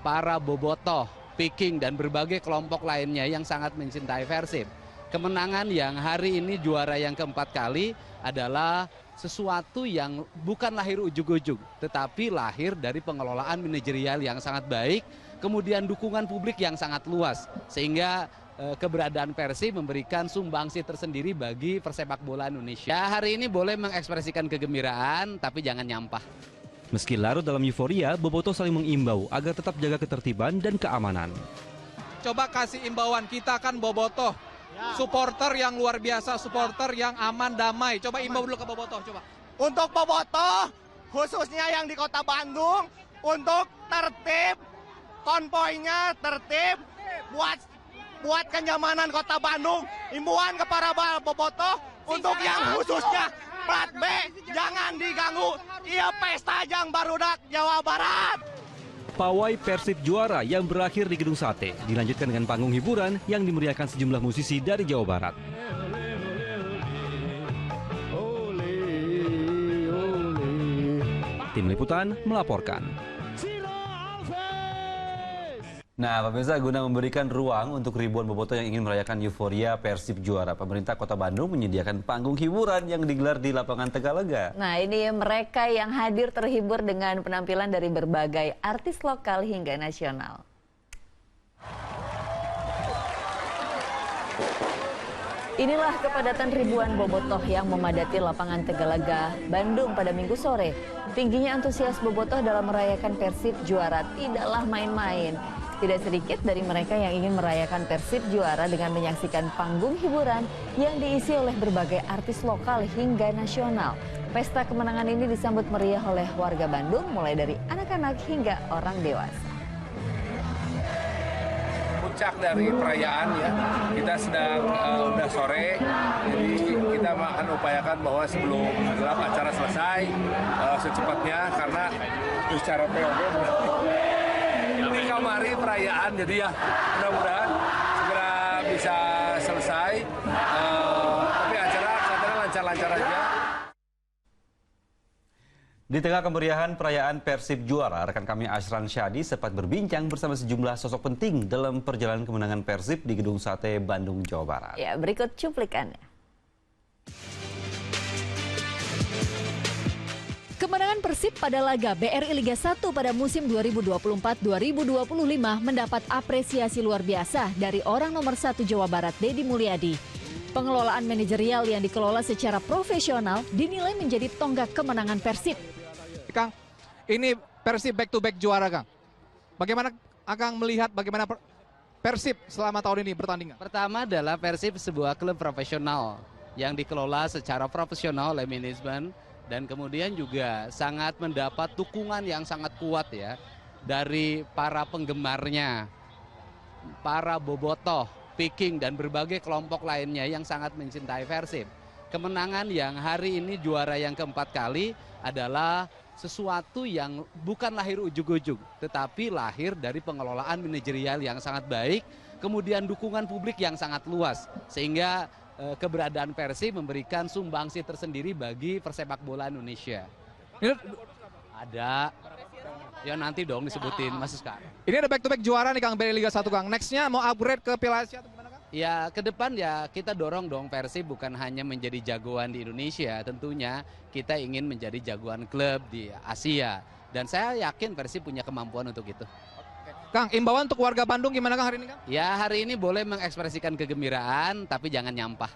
Para bobotoh, Viking, dan berbagai kelompok lainnya yang sangat mencintai Persib. Kemenangan yang hari ini juara yang keempat kali adalah sesuatu yang bukan lahir ujug-ujug, tetapi lahir dari pengelolaan manajerial yang sangat baik, kemudian dukungan publik yang sangat luas, sehingga keberadaan Persib memberikan sumbangsi tersendiri bagi persepak bola Indonesia. Hari ini boleh mengekspresikan kegembiraan, tapi jangan nyampah. Meski larut dalam euforia, bobotoh saling mengimbau agar tetap jaga ketertiban dan keamanan. Coba kasih imbauan, kita kan bobotoh, supporter yang luar biasa, supporter yang aman, damai. Coba imbau dulu ke bobotoh, coba. Untuk bobotoh, khususnya yang di kota Bandung, untuk tertib, konvoynya tertib, buat kenyamanan kota Bandung. Imbauan kepada bobotoh, untuk yang khususnya plat B, jangan diganggu. Iya pesta Jang Barudak Jawa Barat. Pawai Persib juara yang berakhir di Gedung Sate dilanjutkan dengan panggung hiburan yang dimeriahkan sejumlah musisi dari Jawa Barat. Tim Liputan melaporkan. Nah, pemirsa, guna memberikan ruang untuk ribuan bobotoh yang ingin merayakan euforia Persib juara, pemerintah Kota Bandung menyediakan panggung hiburan yang digelar di lapangan Tegalega. Nah, ini mereka yang hadir terhibur dengan penampilan dari berbagai artis lokal hingga nasional. Inilah kepadatan ribuan bobotoh yang memadati lapangan Tegalega, Bandung pada Minggu sore. Tingginya antusias bobotoh dalam merayakan Persib juara tidaklah main-main. Tidak sedikit dari mereka yang ingin merayakan Persib juara dengan menyaksikan panggung hiburan yang diisi oleh berbagai artis lokal hingga nasional. Pesta kemenangan ini disambut meriah oleh warga Bandung, mulai dari anak-anak hingga orang dewasa. Puncak dari perayaan ya, kita sedang udah sore, jadi kita akan upayakan bahwa sebelum gelap acara selesai secepatnya, karena secara POB ini kamari perayaan, jadi ya mudah-mudahan segera bisa selesai, tapi acara lancar-lancar aja. Di tengah kemeriahan perayaan Persib juara, rekan kami Ashran Syadi sempat berbincang bersama sejumlah sosok penting dalam perjalanan kemenangan Persib di Gedung Sate, Bandung, Jawa Barat. Ya, berikut cuplikannya. Kemenangan Persib pada laga BRI Liga 1 pada musim 2024-2025 mendapat apresiasi luar biasa dari orang nomor 1 Jawa Barat, Deddy Mulyadi. Pengelolaan manajerial yang dikelola secara profesional dinilai menjadi tonggak kemenangan Persib. Kang, ini Persib back to back juara, Kang. Bagaimana Akang melihat bagaimana Persib selama tahun ini bertanding? Pertama adalah Persib sebuah klub profesional yang dikelola secara profesional oleh manajemen, dan kemudian juga sangat mendapat dukungan yang sangat kuat ya dari para penggemarnya, para bobotoh, Viking, dan berbagai kelompok lainnya yang sangat mencintai Persib. Kemenangan yang hari ini juara yang keempat kali adalah sesuatu yang bukan lahir ujug-ujug, tetapi lahir dari pengelolaan manajerial yang sangat baik, kemudian dukungan publik yang sangat luas, sehingga keberadaan Persib memberikan sumbangsi tersendiri bagi persepak bola Indonesia. Ada, ya nanti dong disebutin, masih sekarang. Ini ada back-to-back juara nih Kang BRI Liga 1 Kang. Nextnya mau upgrade ke Piala Asia atau gimana Kang? Ya ke depan ya kita dorong dong Persib bukan hanya menjadi jagoan di Indonesia, tentunya kita ingin menjadi jagoan klub di Asia. Dan saya yakin Persib punya kemampuan untuk itu. Kang, imbauan untuk warga Bandung gimana Kang hari ini Kang? Ya hari ini boleh mengekspresikan kegembiraan tapi jangan nyampah.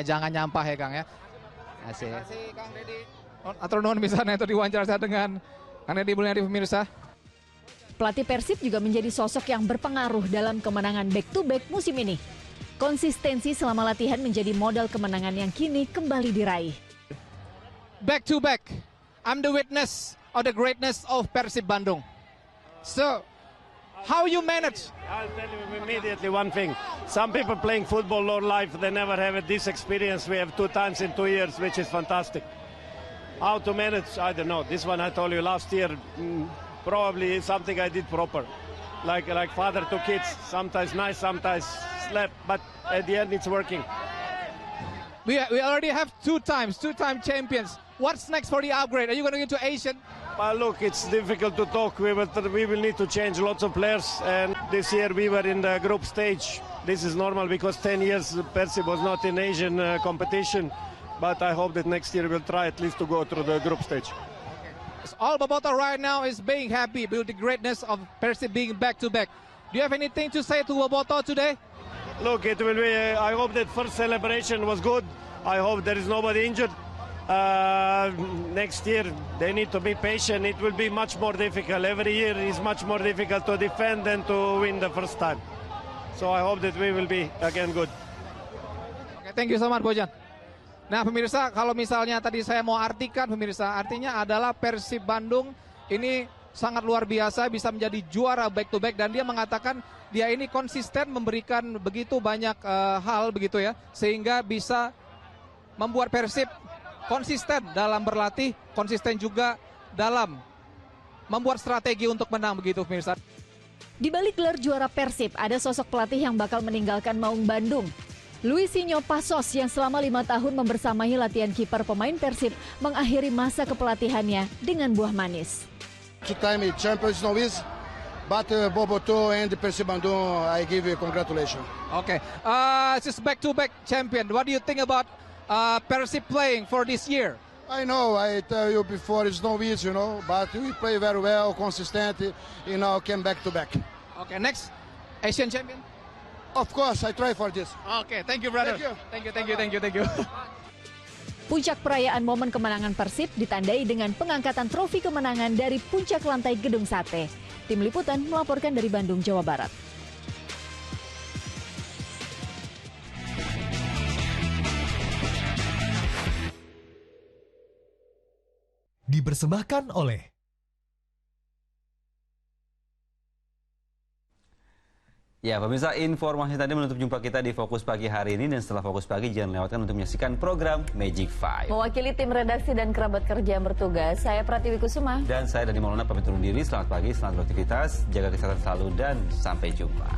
Jangan nyampah ya Kang ya. Asik. Terima kasih Kang Deddy. Atau nuhun misalnya itu diwawancara saya dengan Kang Deddy Mulyadi pemirsa. Pelatih Persib juga menjadi sosok yang berpengaruh dalam kemenangan back-to-back musim ini. Konsistensi selama latihan menjadi modal kemenangan yang kini kembali diraih. Back-to-back, I'm the witness of the greatness of Persib Bandung. So, how you manage? I'll tell you immediately one thing. Some people playing football all life, they never have this experience. We have 2 times in 2 years, which is fantastic. How to manage, I don't know. This one I told you last year, probably something I did proper. Like father to kids, sometimes nice, sometimes slap, but at the end it's working. We already have 2-time champions. What's next for the upgrade? Are you going to go into Asian? Look, it's difficult to talk. We will need to change lots of players, and this year we were in the group stage. This is normal because 10 years Persib was not in Asian competition, but I hope that next year we'll try at least to go through the group stage. All Boboto right now is being happy with the greatness of Persib being back-to-back. Do you have anything to say to Boboto today? Look, it will be. I hope that first celebration was good. I hope there is nobody injured. Next year they need to be patient. It will be much more difficult. Every year is much more difficult to defend than to win the first time. So I hope that we will be again good. Okay, thank you so much, Bojan. Nah pemirsa, kalau misalnya tadi saya mau artikan pemirsa, artinya adalah Persib Bandung ini sangat luar biasa bisa menjadi juara back-to-back, dan dia mengatakan dia ini konsisten memberikan begitu banyak hal begitu ya, sehingga bisa membuat Persib konsisten dalam berlatih, konsisten juga dalam membuat strategi untuk menang begitu pemirsa. Di balik gelar juara Persib, ada sosok pelatih yang bakal meninggalkan Maung Bandung. Luisinho Passos yang selama 5 tahun membersamai latihan kiper pemain Persib mengakhiri masa kepelatihannya dengan buah manis. Two-time champions no is, but Boboto and Persib Bandung, I give you congratulations. Okay, just back-to-back champion. What do you think about Persib playing for this year? I know, I tell you before, it's no easy, but we play very well, consistent, came back-to-back. Okay, next, Asian champion? Of course, I try for this. Okay, thank you brother. Thank you. Puncak perayaan momen kemenangan Persib ditandai dengan pengangkatan trofi kemenangan dari puncak lantai Gedung Sate. Tim Liputan melaporkan dari Bandung, Jawa Barat. Dipersembahkan oleh Ya, pemirsa, informasi tadi menutup jumpa kita di Fokus Pagi hari ini, dan setelah Fokus Pagi jangan lewatkan untuk menyaksikan program Magic 5. Mewakili tim redaksi dan kerabat kerja yang bertugas, saya Pratiwi Kusuma. Dan saya Dani Maulana pamit undur diri. Selamat pagi, selamat beraktivitas, jaga kesehatan selalu, dan sampai jumpa.